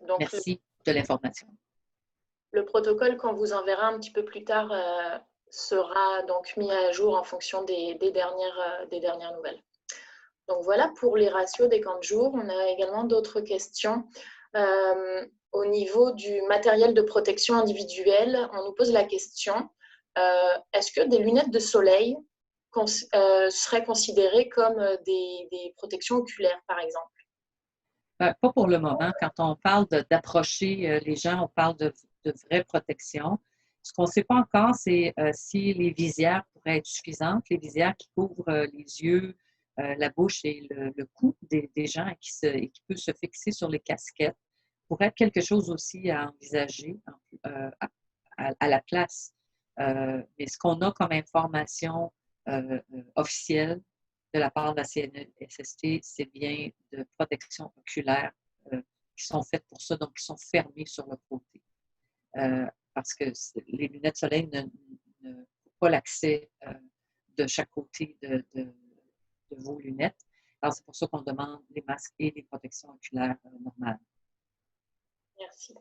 Donc, merci de l'information. Le protocole qu'on vous enverra un petit peu plus tard sera donc mis à jour en fonction des dernières nouvelles. Donc voilà pour les ratios des camps de jour. On a également d'autres questions. Au niveau du matériel de protection individuelle, on nous pose la question, est-ce que des lunettes de soleil seraient considérées comme des protections oculaires, par exemple? Pas pour le moment. Quand on parle d'approcher les gens, on parle de vraie protection. Ce qu'on ne sait pas encore, c'est si les visières pourraient être suffisantes, les visières qui couvrent les yeux, la bouche et le cou des gens et qui peut se fixer sur les casquettes, pourrait être quelque chose aussi à envisager à la place. Mais ce qu'on a comme information officielle de la part de la CNESST, c'est bien de protection oculaire qui sont faites pour ça, donc qui sont fermées sur le côté. Parce que les lunettes de soleil ne font pas l'accès de chaque côté de vos lunettes. Alors, c'est pour ça qu'on demande les masques et les protections oculaires normales. Merci.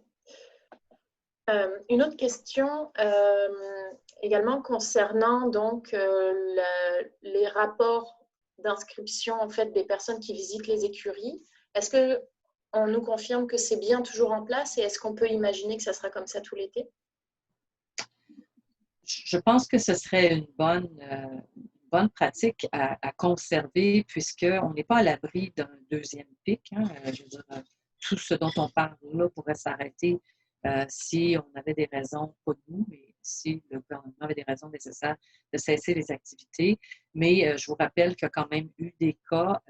Une autre question également concernant donc les rapports d'inscription en fait des personnes qui visitent les écuries. Est-ce qu'on nous confirme que c'est bien toujours en place et est-ce qu'on peut imaginer que ça sera comme ça tout l'été? Je pense que ce serait une bonne pratique à conserver puisqu'on n'est pas à l'abri d'un deuxième pic. Hein. Je veux dire, tout ce dont on parle là pourrait s'arrêter si on avait des raisons, pas nous, mais si le gouvernement avait des raisons nécessaires de cesser les activités. Mais je vous rappelle qu'il y a quand même eu des cas,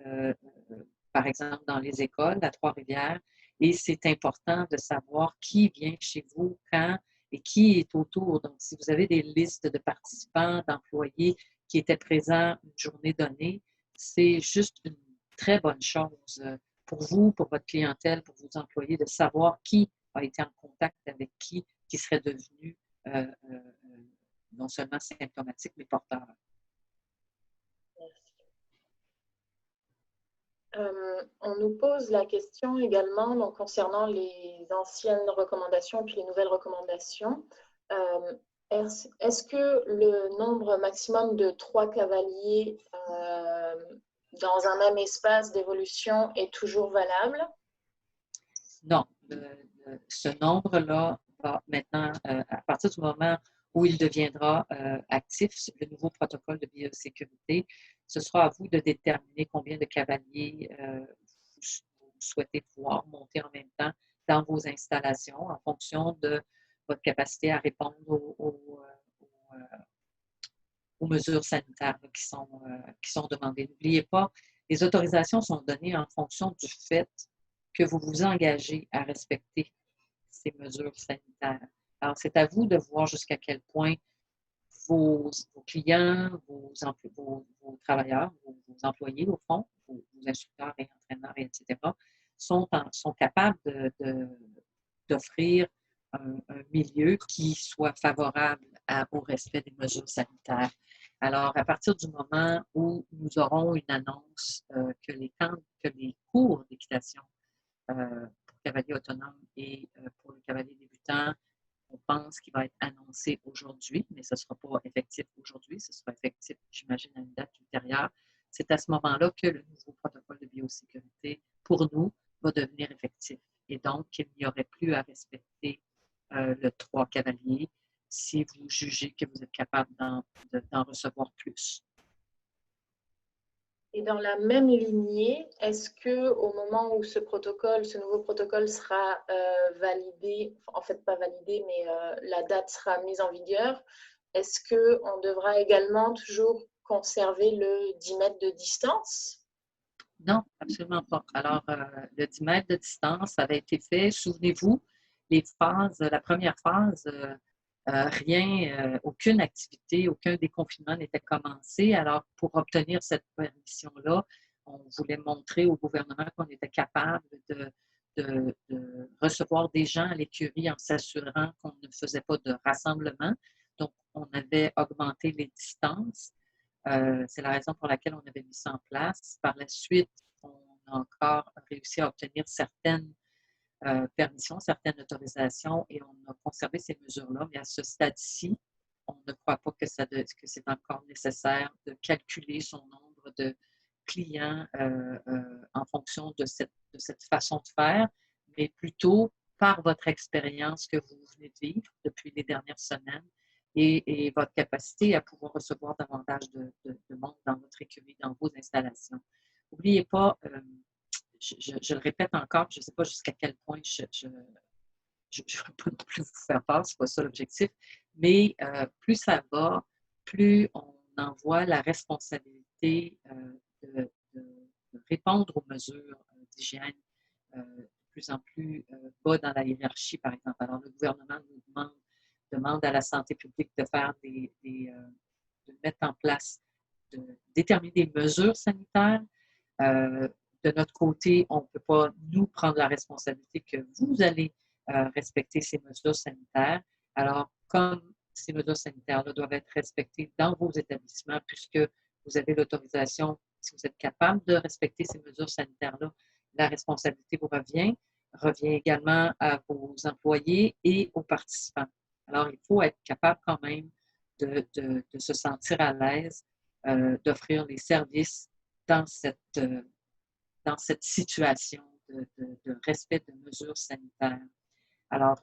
par exemple dans les écoles à Trois-Rivières, et c'est important de savoir qui vient chez vous, quand, et qui est autour. Donc, si vous avez des listes de participants, d'employés qui étaient présents une journée donnée, c'est juste une très bonne chose pour vous, pour votre clientèle, pour vos employés, de savoir qui a été en contact avec qui serait devenu non seulement symptomatique, mais porteur. On nous pose la question également donc, concernant les anciennes recommandations puis les nouvelles recommandations. Est-ce que le nombre maximum de 3 cavaliers dans un même espace d'évolution est toujours valable? Non. Ce nombre-là va maintenant, à partir du moment où il deviendra actif, le nouveau protocole de biosécurité, ce sera à vous de déterminer combien de cavaliers vous souhaitez pouvoir monter en même temps dans vos installations en fonction de votre capacité à répondre aux mesures sanitaires qui sont demandées. N'oubliez pas, les autorisations sont données en fonction du fait que vous vous engagez à respecter ces mesures sanitaires. Alors, c'est à vous de voir jusqu'à quel point vos clients, vos travailleurs, vos employés, au fond, vos instructeurs et entraîneurs, etc., sont capables d'offrir un milieu qui soit favorable au respect des mesures sanitaires. Alors, à partir du moment où nous aurons une annonce que les cours d'équitation pour cavaliers autonomes et pour le cavalier débutant, on pense qu'il va être annoncé aujourd'hui, mais ce ne sera pas effectif aujourd'hui, ce sera effectif, j'imagine, à une date ultérieure. C'est à ce moment-là que le nouveau protocole de biosécurité, pour nous, va devenir effectif. Et donc, il n'y aurait plus à respecter le 3 cavaliers si vous jugez que vous êtes capable d'en recevoir plus. Et dans la même lignée, est-ce qu'au moment où ce nouveau protocole sera validé, en fait pas validé, mais la date sera mise en vigueur, est-ce qu'on devra également toujours conserver le 10 mètres de distance? Non, absolument pas. Alors, le 10 mètres de distance avait été fait, souvenez-vous, la première phase, aucune activité, aucun déconfinement n'était commencé. Alors, pour obtenir cette permission-là, on voulait montrer au gouvernement qu'on était capable de recevoir des gens à l'écurie en s'assurant qu'on ne faisait pas de rassemblement. Donc, on avait augmenté les distances. C'est la raison pour laquelle on avait mis ça en place. Par la suite, on a encore réussi à obtenir certaines permissions, certaines autorisations et on a conservé ces mesures-là. Mais à ce stade-ci, on ne croit pas que c'est encore nécessaire de calculer son nombre de clients en fonction de cette façon de faire, mais plutôt par votre expérience que vous venez de vivre depuis les dernières semaines et votre capacité à pouvoir recevoir davantage de monde dans votre écurie, dans vos installations. N'oubliez pas, je le répète encore, je ne sais pas jusqu'à quel point je ne veux pas non plus vous faire peur, ce n'est pas ça l'objectif, mais plus ça va, plus on envoie la responsabilité de répondre aux mesures d'hygiène de plus en plus bas dans la hiérarchie, par exemple. Alors, le gouvernement nous demande à la santé publique de faire de mettre en place, de déterminer des mesures sanitaires. De notre côté, on ne peut pas nous prendre la responsabilité que vous allez respecter ces mesures sanitaires. Alors, comme ces mesures sanitaires-là doivent être respectées dans vos établissements, puisque vous avez l'autorisation, si vous êtes capable de respecter ces mesures sanitaires-là, la responsabilité vous revient. revient également à vos employés et aux participants. Alors, il faut être capable quand même de se sentir à l'aise, d'offrir les services dans cette situation de respect de mesures sanitaires. Alors,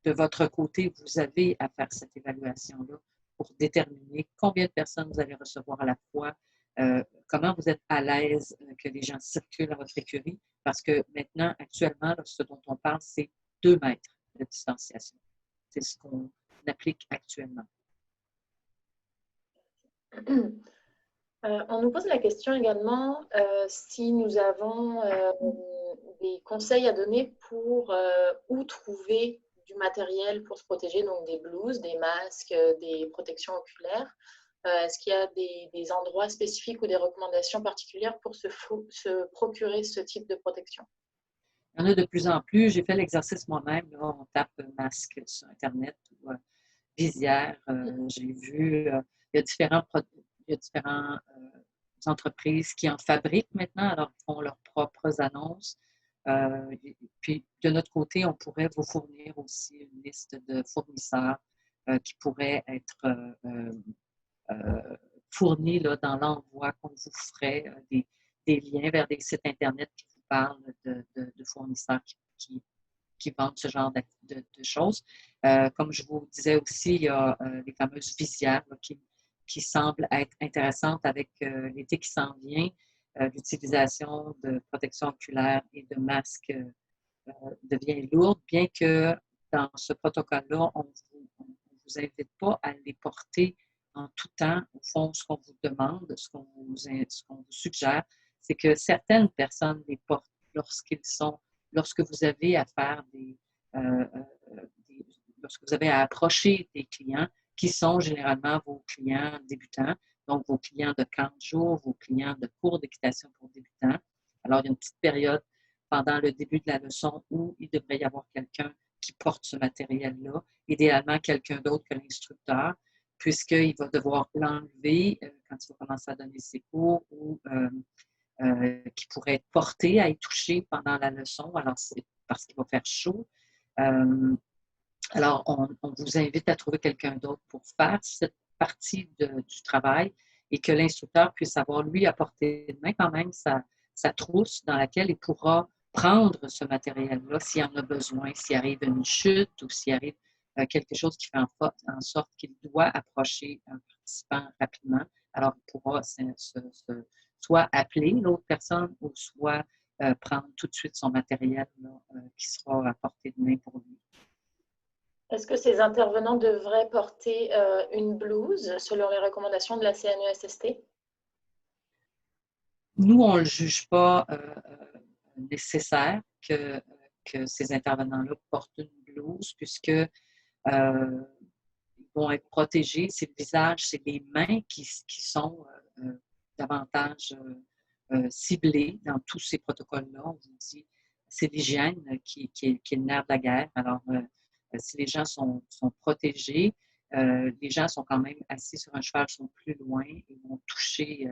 de votre côté, vous avez à faire cette évaluation-là pour déterminer combien de personnes vous allez recevoir à la fois, comment vous êtes à l'aise que les gens circulent à votre écurie, parce que maintenant, actuellement, là, ce dont on parle, c'est 2 mètres de distanciation. C'est ce qu'on applique actuellement. On nous pose la question également si nous avons des conseils à donner pour où trouver du matériel pour se protéger, donc des blouses, des masques, des protections oculaires. Est-ce qu'il y a des endroits spécifiques ou des recommandations particulières pour se procurer ce type de protection? Il y en a de plus en plus. J'ai fait l'exercice moi-même. Là, on tape masque sur Internet ou visière. J'ai vu, il y a différentes entreprises qui en fabriquent maintenant, alors ils font leurs propres annonces. Puis, de notre côté, on pourrait vous fournir aussi une liste de fournisseurs qui pourraient être fournis là, dans l'envoi qu'on vous ferait, des liens vers des sites Internet qui vous parlent de fournisseurs qui vendent ce genre de choses. Comme je vous disais aussi, il y a les fameuses visières là, qui semblent être intéressantes avec l'été qui s'en vient. L'utilisation de protection oculaire et de masques devient lourde, bien que dans ce protocole-là, on ne vous invite pas à les porter en tout temps. Au fond, ce qu'on vous demande, ce qu'on vous suggère, c'est que certaines personnes les portent lorsque vous avez à faire lorsque vous avez à approcher des clients qui sont généralement vos clients débutants, donc vos clients de 40 jours, vos clients de cours d'équitation pour débutants. Alors, il y a une petite période pendant le début de la leçon où il devrait y avoir quelqu'un qui porte ce matériel-là, idéalement quelqu'un d'autre que l'instructeur, puisqu'il va devoir l'enlever quand il va commencer à donner ses cours ou qui pourrait être porté à y toucher pendant la leçon, alors c'est parce qu'il va faire chaud. Alors, on vous invite à trouver quelqu'un d'autre pour faire cette partie du travail et que l'instructeur puisse avoir, lui, à portée de main quand même sa trousse dans laquelle il pourra prendre ce matériel-là s'il en a besoin, s'il arrive une chute ou s'il arrive quelque chose qui fait en sorte qu'il doit approcher un participant rapidement. Alors, il pourra soit appeler l'autre personne ou soit prendre tout de suite son matériel là, qui sera à portée de main pour lui. Est-ce que ces intervenants devraient porter une blouse selon les recommandations de la CNESST? Nous, on ne le juge pas nécessaire que ces intervenants-là portent une blouse puisque ils vont être protégés. C'est le visage, c'est les mains qui sont davantage ciblées dans tous ces protocoles-là. On vous dit, c'est l'hygiène qui est le nerf de la guerre. Alors, si les gens sont protégés, les gens sont quand même assis sur un cheval, sont plus loin, ils vont toucher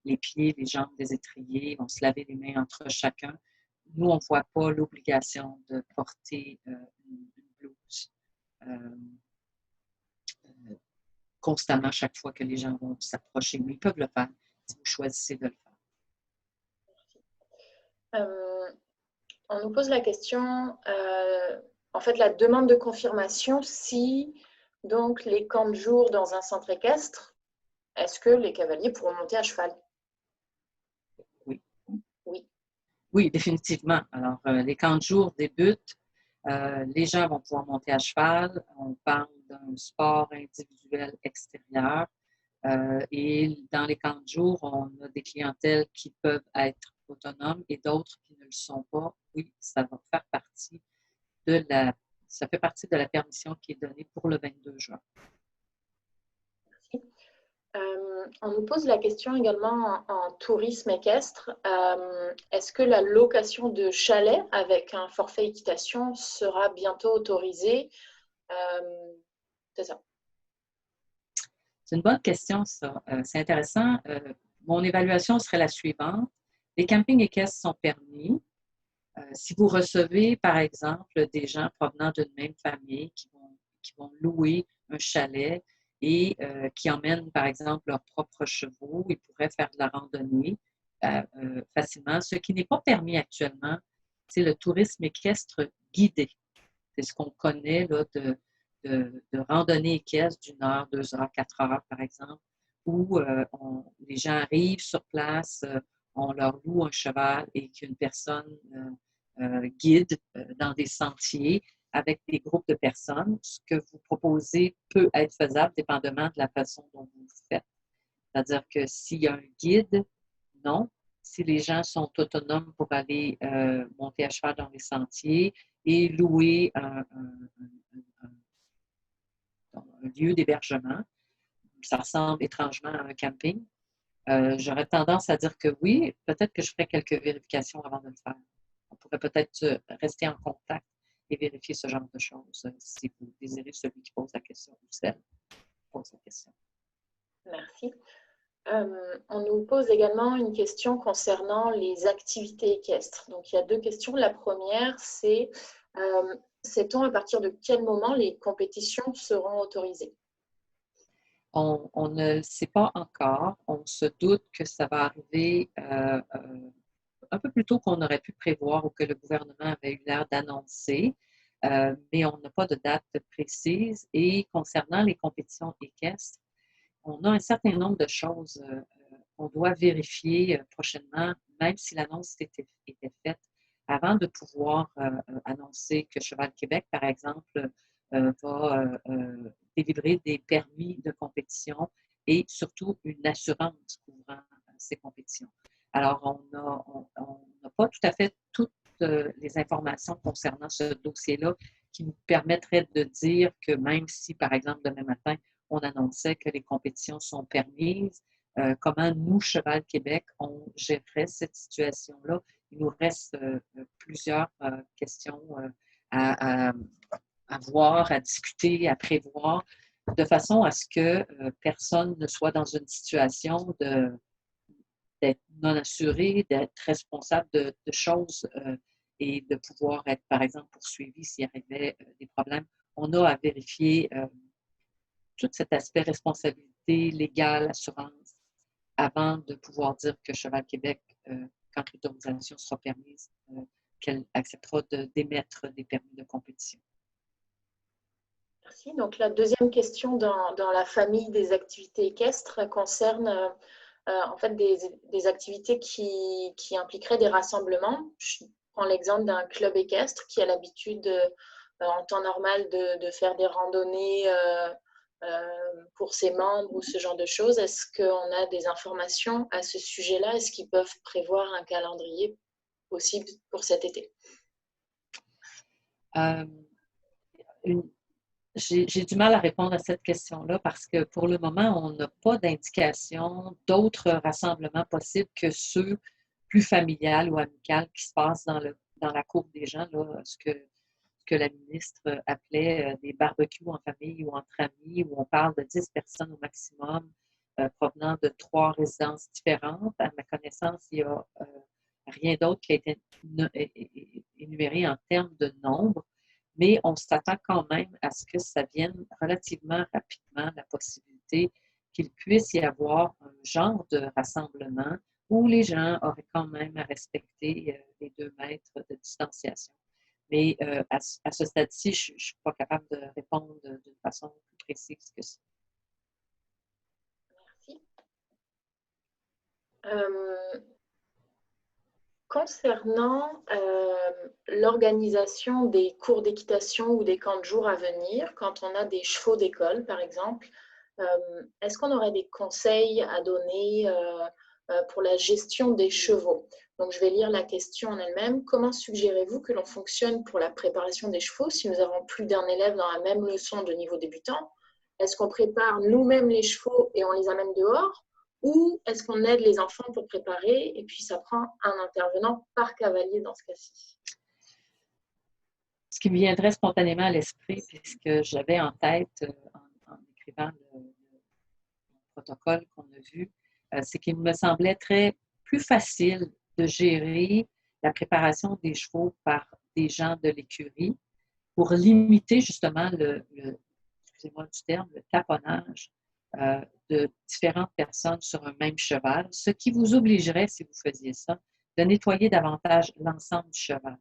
les pieds, les jambes des étriers, ils vont se laver les mains entre chacun. Nous, on ne voit pas l'obligation de porter une blouse constamment chaque fois que les gens vont s'approcher. Mais ils peuvent le faire si vous choisissez de le faire. On nous pose la question, en fait, la demande de confirmation si donc les camps de jour dans un centre équestre, est-ce que les cavaliers pourront monter à cheval? Oui. Oui. Oui, définitivement. Alors, les camps de jour débutent. Les gens vont pouvoir monter à cheval. On parle d'un sport individuel extérieur. Et dans les camps de jour, on a des clientèles qui peuvent être autonomes et d'autres qui ne le sont pas. Oui, ça va faire partie ça fait partie de la permission qui est donnée pour le 22 juin. Merci. On nous pose la question également en tourisme équestre. Est-ce que la location de chalets avec un forfait équitation sera bientôt autorisée? C'est ça. C'est une bonne question, ça. C'est intéressant. Mon évaluation serait la suivante. Les campings équestres sont permis. Si vous recevez, par exemple, des gens provenant d'une même famille qui vont louer un chalet et qui emmènent, par exemple, leurs propres chevaux, ils pourraient faire de la randonnée facilement. Ce qui n'est pas permis actuellement, c'est le tourisme équestre guidé. C'est ce qu'on connaît là, de randonnée équestre d'une heure, 2 heures, 4 heures, par exemple, où les gens arrivent sur place, on leur loue un cheval et qu'une personne guide dans des sentiers avec des groupes de personnes. Ce que vous proposez peut être faisable dépendamment de la façon dont vous le faites. C'est-à-dire que s'il y a un guide, non. Si les gens sont autonomes pour aller monter à cheval dans les sentiers et louer un lieu d'hébergement, ça ressemble étrangement à un camping. J'aurais tendance à dire que oui, peut-être que je ferais quelques vérifications avant de le faire. On pourrait peut-être rester en contact et vérifier ce genre de choses si vous désirez celui qui pose la question ou celle qui pose la question. Merci. On nous pose également une question concernant les activités équestres. Donc, il y a 2 questions. La première, c'est sait-on à partir de quel moment les compétitions seront autorisées? On ne le sait pas encore. On se doute que ça va arriver un peu plus tôt qu'on aurait pu prévoir ou que le gouvernement avait eu l'air d'annoncer, mais on n'a pas de date précise. Et concernant les compétitions équestres, on a un certain nombre de choses qu'on doit vérifier prochainement, même si l'annonce était faite, avant de pouvoir annoncer que Cheval Québec, par exemple, va délivrer des permis de compétition et surtout une assurance couvrant ces compétitions. Alors, on n'a pas tout à fait toutes les informations concernant ce dossier-là qui nous permettraient de dire que même si, par exemple, demain matin, on annonçait que les compétitions sont permises, comment nous, Cheval Québec, on gérerait cette situation-là. Il nous reste plusieurs questions à voir, à discuter, à prévoir, de façon à ce que personne ne soit dans une situation d'être non assuré, d'être responsable de choses et de pouvoir être, par exemple, poursuivi s'il y avait des problèmes. On a à vérifier tout cet aspect responsabilité légale, assurance, avant de pouvoir dire que Cheval Québec, quand l'autorisation sera permise, qu'elle acceptera d'émettre des permis de compétition. Merci. Donc, la deuxième question dans la famille des activités équestres concerne en fait des activités qui impliqueraient des rassemblements. Je prends l'exemple d'un club équestre qui a l'habitude en temps normal de faire des randonnées pour ses membres ou ce genre de choses. Est-ce qu'on a des informations à ce sujet-là? Est-ce qu'ils peuvent prévoir un calendrier possible pour cet été? J'ai du mal à répondre à cette question-là parce que pour le moment, on n'a pas d'indication d'autres rassemblements possibles que ceux plus familiales ou amicales qui se passent dans la cour des gens, là, ce que la ministre appelait des barbecues en famille ou entre amis, où on parle de 10 personnes au maximum provenant de 3 résidences différentes. À ma connaissance, il n'y a rien d'autre qui a été énuméré en termes de nombre, mais on s'attend quand même à ce que ça vienne relativement rapidement, la possibilité qu'il puisse y avoir un genre de rassemblement où les gens auraient quand même à respecter les 2 mètres de distanciation. Mais à ce stade-ci, je ne suis pas capable de répondre d'une façon plus précise que ça. Merci. Concernant l'organisation des cours d'équitation ou des camps de jour à venir, quand on a des chevaux d'école, par exemple, est-ce qu'on aurait des conseils à donner pour la gestion des chevaux? Donc, je vais lire la question en elle-même. Comment suggérez-vous que l'on fonctionne pour la préparation des chevaux si nous avons plus d'un élève dans la même leçon de niveau débutant? Est-ce qu'on prépare nous-mêmes les chevaux et on les amène dehors? Ou est-ce qu'on aide les enfants pour préparer et puis ça prend un intervenant par cavalier dans ce cas-ci? Ce qui me viendrait spontanément à l'esprit, puisque j'avais en tête en écrivant le protocole qu'on a vu, c'est qu'il me semblait plus facile de gérer la préparation des chevaux par des gens de l'écurie pour limiter justement excusez-moi du terme, le taponnage de différentes personnes sur un même cheval, ce qui vous obligerait, si vous faisiez ça, de nettoyer davantage l'ensemble du cheval.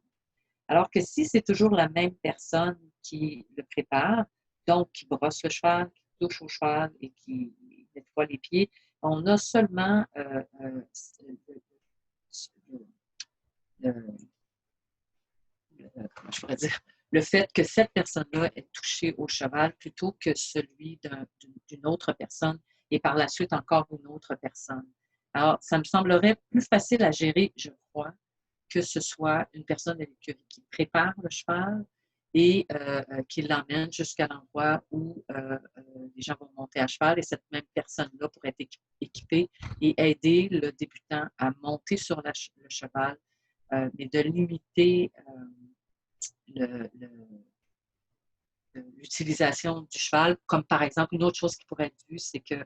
Alors que si c'est toujours la même personne qui le prépare, donc qui brosse le cheval, qui touche au cheval et qui nettoie les pieds, on a seulement comment je pourrais dire, le fait que cette personne-là est touchée au cheval plutôt que celui d'une autre personne et par la suite encore une autre personne. Alors, ça me semblerait plus facile à gérer, je crois, que ce soit une personne de l'écurie qui prépare le cheval et qui l'emmène jusqu'à l'endroit où les gens vont monter à cheval et cette même personne-là pourrait être équipée et aider le débutant à monter sur le cheval, mais de limiter l'utilisation du cheval, comme par exemple, une autre chose qui pourrait être vue, c'est que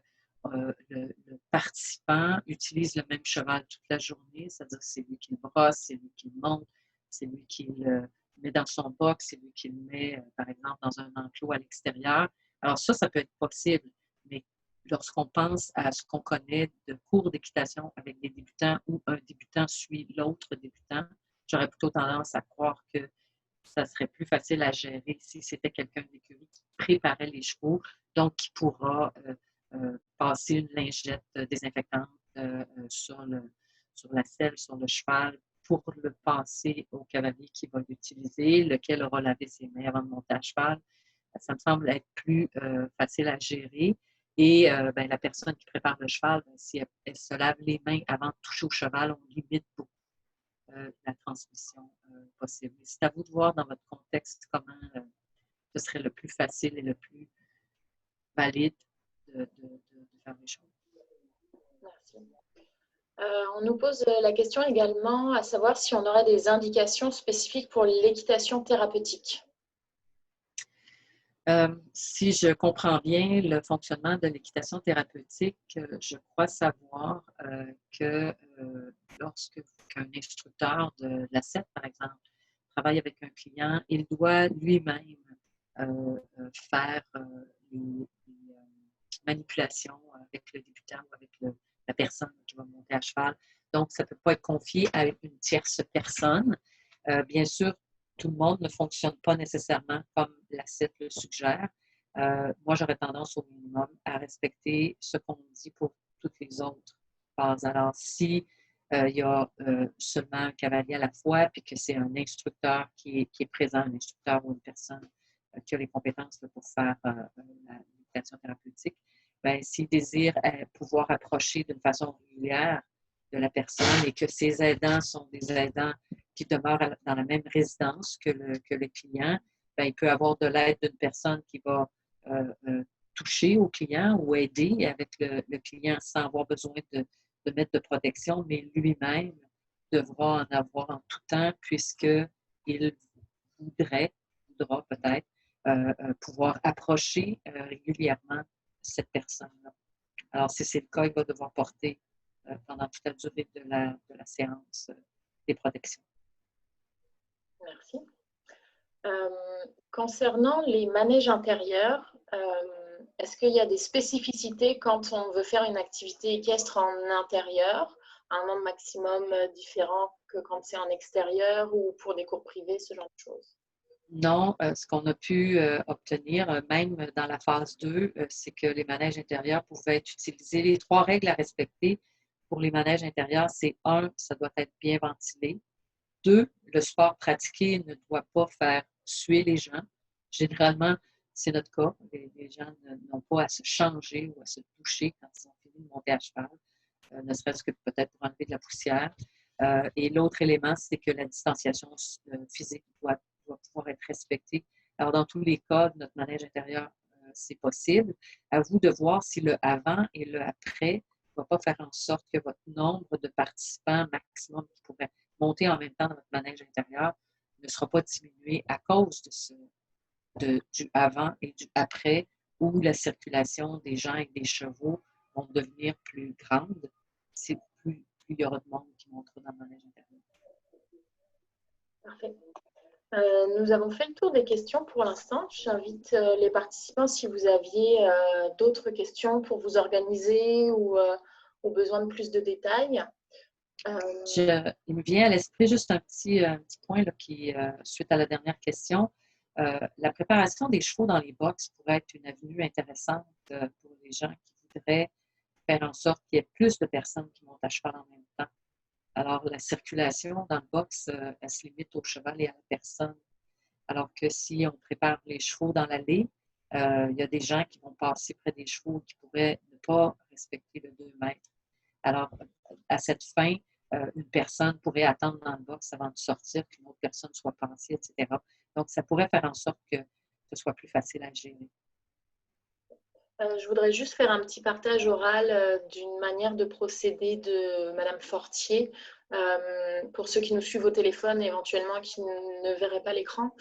le participant utilise le même cheval toute la journée, c'est-à-dire que c'est lui qui le brosse, c'est lui qui le monte, c'est lui qui le met dans son box, c'est lui qui le met, par exemple, dans un enclos à l'extérieur. Alors ça peut être possible, mais lorsqu'on pense à ce qu'on connaît de cours d'équitation avec des débutants où un débutant suit l'autre débutant, j'aurais plutôt tendance à croire que ça serait plus facile à gérer si c'était quelqu'un d'écurie qui préparait les chevaux, donc qui pourra passer une lingette désinfectante sur la selle, sur le cheval, pour le passer au cavalier qui va l'utiliser, lequel aura lavé ses mains avant de monter à cheval. Ça me semble être plus facile à gérer. Et la personne qui prépare le cheval, si elle se lave les mains avant de toucher au cheval, on limite beaucoup la transmission possible. C'est à vous de voir dans votre contexte comment ce serait le plus facile et le plus valide de faire les choses. Merci. On nous pose la question également à savoir si on aurait des indications spécifiques pour l'équitation thérapeutique. Si je comprends bien le fonctionnement de l'équitation thérapeutique, je crois savoir que lorsqu'un instructeur de la CET, par exemple, travaille avec un client, il doit lui-même faire les manipulations avec le débutant ou avec la personne qui va monter à cheval. Donc, ça ne peut pas être confié à une tierce personne. Bien sûr, tout le monde ne fonctionne pas nécessairement comme la CET le suggère. Moi, j'aurais tendance au minimum à respecter ce qu'on dit pour toutes les autres phases. Alors, si il y a seulement un cavalier à la fois, puis que c'est un instructeur qui est présent, un instructeur ou une personne qui a les compétences pour faire l'éducation thérapeutique, ben, s'il désire pouvoir approcher d'une façon régulière de la personne et que ses aidants sont des aidants qui demeurent dans la même résidence que le client, ben, il peut avoir de l'aide d'une personne qui va toucher au client ou aider avec le client sans avoir besoin de mettre de protection, mais lui-même devra en avoir en tout temps puisqu'il voudra peut-être pouvoir approcher régulièrement cette personne-là. Alors, si c'est le cas, il va devoir porter pendant toute la durée de la séance des protections. Merci. Concernant les manèges intérieurs, est-ce qu'il y a des spécificités quand on veut faire une activité équestre en intérieur, un nombre maximum différent que quand c'est en extérieur ou pour des cours privés, ce genre de choses? Non, ce qu'on a pu obtenir, même dans la phase 2, c'est que les manèges intérieurs pouvaient être utilisés. Les 3 règles à respecter pour les manèges intérieurs, c'est 1, ça doit être bien ventilé. 2, le sport pratiqué ne doit pas faire suer les gens. Généralement, c'est notre cas. Les gens n'ont pas à se changer ou à se doucher quand ils ont fini de monter à cheval, ne serait-ce que peut-être pour enlever de la poussière. Et l'autre élément, c'est que la distanciation physique doit pouvoir être respectée. Alors, dans tous les cas de notre manège intérieur, c'est possible. À vous de voir si le avant et le après ne va pas faire en sorte que votre nombre de participants maximum qui pourraient monter en même temps dans votre manège intérieur ne sera pas diminué à cause du avant et du après, où la circulation des gens et des chevaux vont devenir plus grande. C'est plus il y aura de monde qui montera dans le manège intérieur. Parfait. Nous avons fait le tour des questions pour l'instant. J'invite les participants, si vous aviez d'autres questions pour vous organiser ou besoin de plus de détails. Il me vient à l'esprit juste un petit point là, suite à la dernière question. La préparation des chevaux dans les box pourrait être une avenue intéressante pour les gens qui voudraient faire en sorte qu'il y ait plus de personnes qui montent à cheval en même temps. Alors, la circulation dans le box, elle se limite au cheval et à la personne. Alors que si on prépare les chevaux dans l'allée, il y a des gens qui vont passer près des chevaux qui pourraient ne pas respecter le 2 mètres. Alors, à cette fin, une personne pourrait attendre dans le box avant de sortir, qu'une autre personne soit passée, etc. Donc, ça pourrait faire en sorte que ce soit plus facile à gérer. Je voudrais juste faire un petit partage oral d'une manière de procéder de Madame Fortier. Pour ceux qui nous suivent au téléphone, éventuellement qui ne verraient pas l'écran.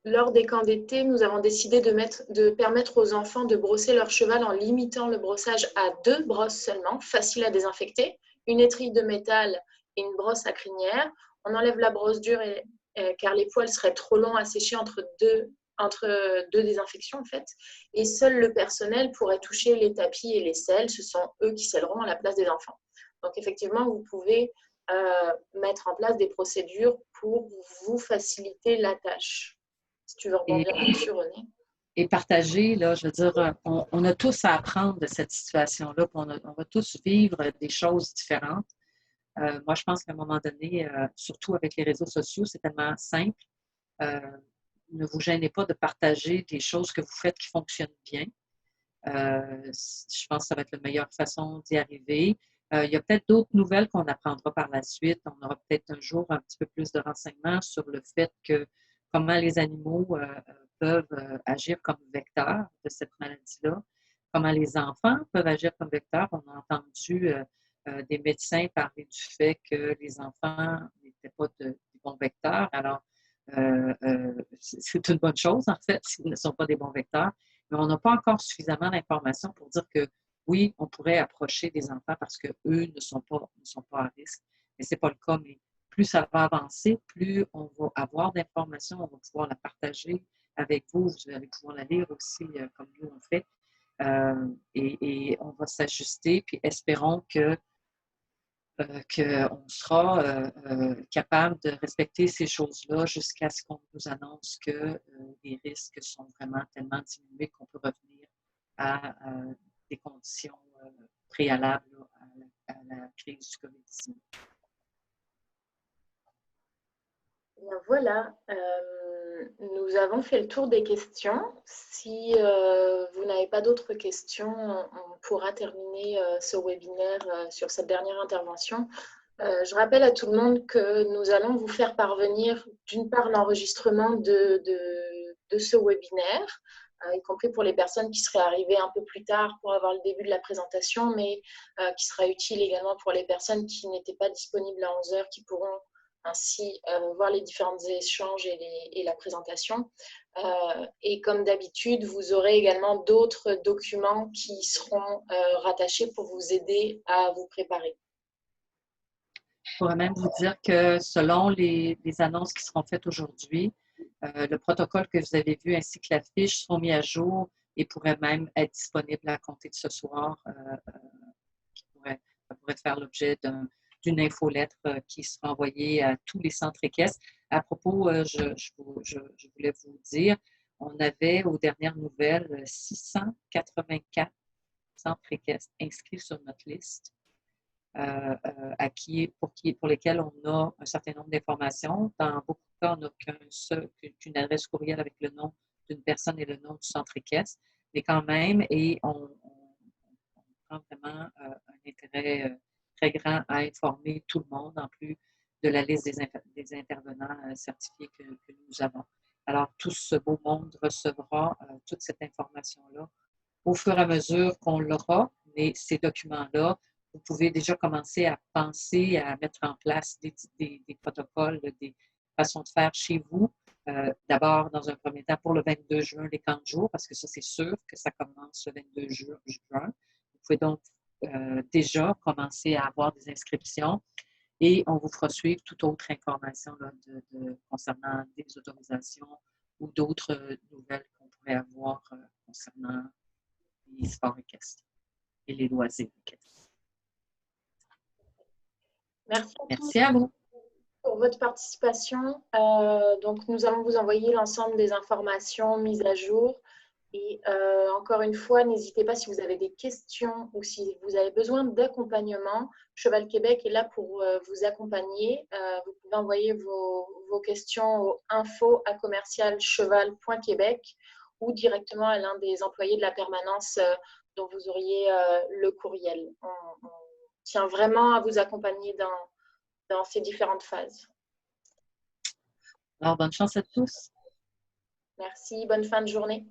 Lors des camps d'été, nous avons décidé de permettre aux enfants de brosser leur cheval en limitant le brossage à 2 brosses seulement, facile à désinfecter, une étrille de métal et une brosse à crinière. On enlève la brosse dure car les poils seraient trop longs à sécher entre deux désinfections en fait. Et seul le personnel pourrait toucher les tapis et les selles. Ce sont eux qui scelleront à la place des enfants. Donc effectivement, vous pouvez mettre en place des procédures pour vous faciliter la tâche. Si tu veux rebondir là-dessus, René. Et partager, là, je veux dire, on a tous à apprendre de cette situation-là, on va tous vivre des choses différentes. Moi, je pense qu'à un moment donné, surtout avec les réseaux sociaux, c'est tellement simple. Ne vous gênez pas de partager des choses que vous faites qui fonctionnent bien. Je pense que ça va être la meilleure façon d'y arriver. Il y a peut-être d'autres nouvelles qu'on apprendra par la suite. On aura peut-être un jour un petit peu plus de renseignements sur le fait que comment les animaux peuvent agir comme vecteurs de cette maladie-là, comment les enfants peuvent agir comme vecteurs. On a entendu des médecins parler du fait que les enfants n'étaient pas des bons vecteurs. Alors, c'est une bonne chose, en fait, s'ils ne sont pas des bons vecteurs. Mais on n'a pas encore suffisamment d'informations pour dire que oui, on pourrait approcher des enfants parce qu'eux ne sont pas à risque. Mais ce n'est pas le cas. Mais plus ça va avancer, plus on va avoir d'informations, on va pouvoir la partager avec vous. Vous allez pouvoir la lire aussi comme nous on fait. Et on va s'ajuster, puis espérons qu'on sera capable de respecter ces choses-là jusqu'à ce qu'on nous annonce que les risques sont vraiment tellement diminués qu'on peut revenir à des conditions préalables à la crise du COVID-19. Voilà, nous avons fait le tour des questions. Si vous n'avez pas d'autres questions, on pourra terminer ce webinaire sur cette dernière intervention. Je rappelle à tout le monde que nous allons vous faire parvenir d'une part l'enregistrement de ce webinaire, y compris pour les personnes qui seraient arrivées un peu plus tard pour avoir le début de la présentation, mais qui sera utile également pour les personnes qui n'étaient pas disponibles à 11 heures, qui pourront ainsi voir les différents échanges et la présentation. Et comme d'habitude, vous aurez également d'autres documents qui seront rattachés pour vous aider à vous préparer. Je pourrais même vous dire que selon les annonces qui seront faites aujourd'hui, le protocole que vous avez vu ainsi que la fiche seront mis à jour et pourraient même être disponibles à compter de ce soir. Ça pourrait faire l'objet d'une infolettre qui sera envoyée à tous les centres équestres. À propos, je voulais vous dire, on avait aux dernières nouvelles 684 centres équestres inscrits sur notre liste. Pour lesquels on a un certain nombre d'informations. Dans beaucoup de cas, on n'a qu'une adresse courriel avec le nom d'une personne et le nom du centre équestre, mais quand même, et on prend vraiment un intérêt très grand à informer tout le monde, en plus de la liste des intervenants certifiés que nous avons. Alors, tout ce beau monde recevra toute cette information-là au fur et à mesure qu'on l'aura, mais ces documents-là, vous pouvez déjà commencer à penser à mettre en place des protocoles, des façons de faire chez vous. D'abord, dans un premier temps, pour le 22 juin, les camps de jour, parce que ça, c'est sûr que ça commence le 22 juin. Vous pouvez donc déjà commencer à avoir des inscriptions. Et on vous fera suivre toute autre information là, concernant des autorisations ou d'autres nouvelles qu'on pourrait avoir concernant les sports équestres et les loisirs équestres. Merci à tous. Merci à vous. Pour votre participation. Donc, nous allons vous envoyer l'ensemble des informations mises à jour. Et encore une fois, n'hésitez pas si vous avez des questions ou si vous avez besoin d'accompagnement. Cheval Québec est là pour vous accompagner. Vous pouvez envoyer vos questions au info@commercialcheval.québec ou directement à l'un des employés de la permanence dont vous auriez le courriel. On tient vraiment à vous accompagner dans ces différentes phases. Alors, bonne chance à tous. Merci, bonne fin de journée.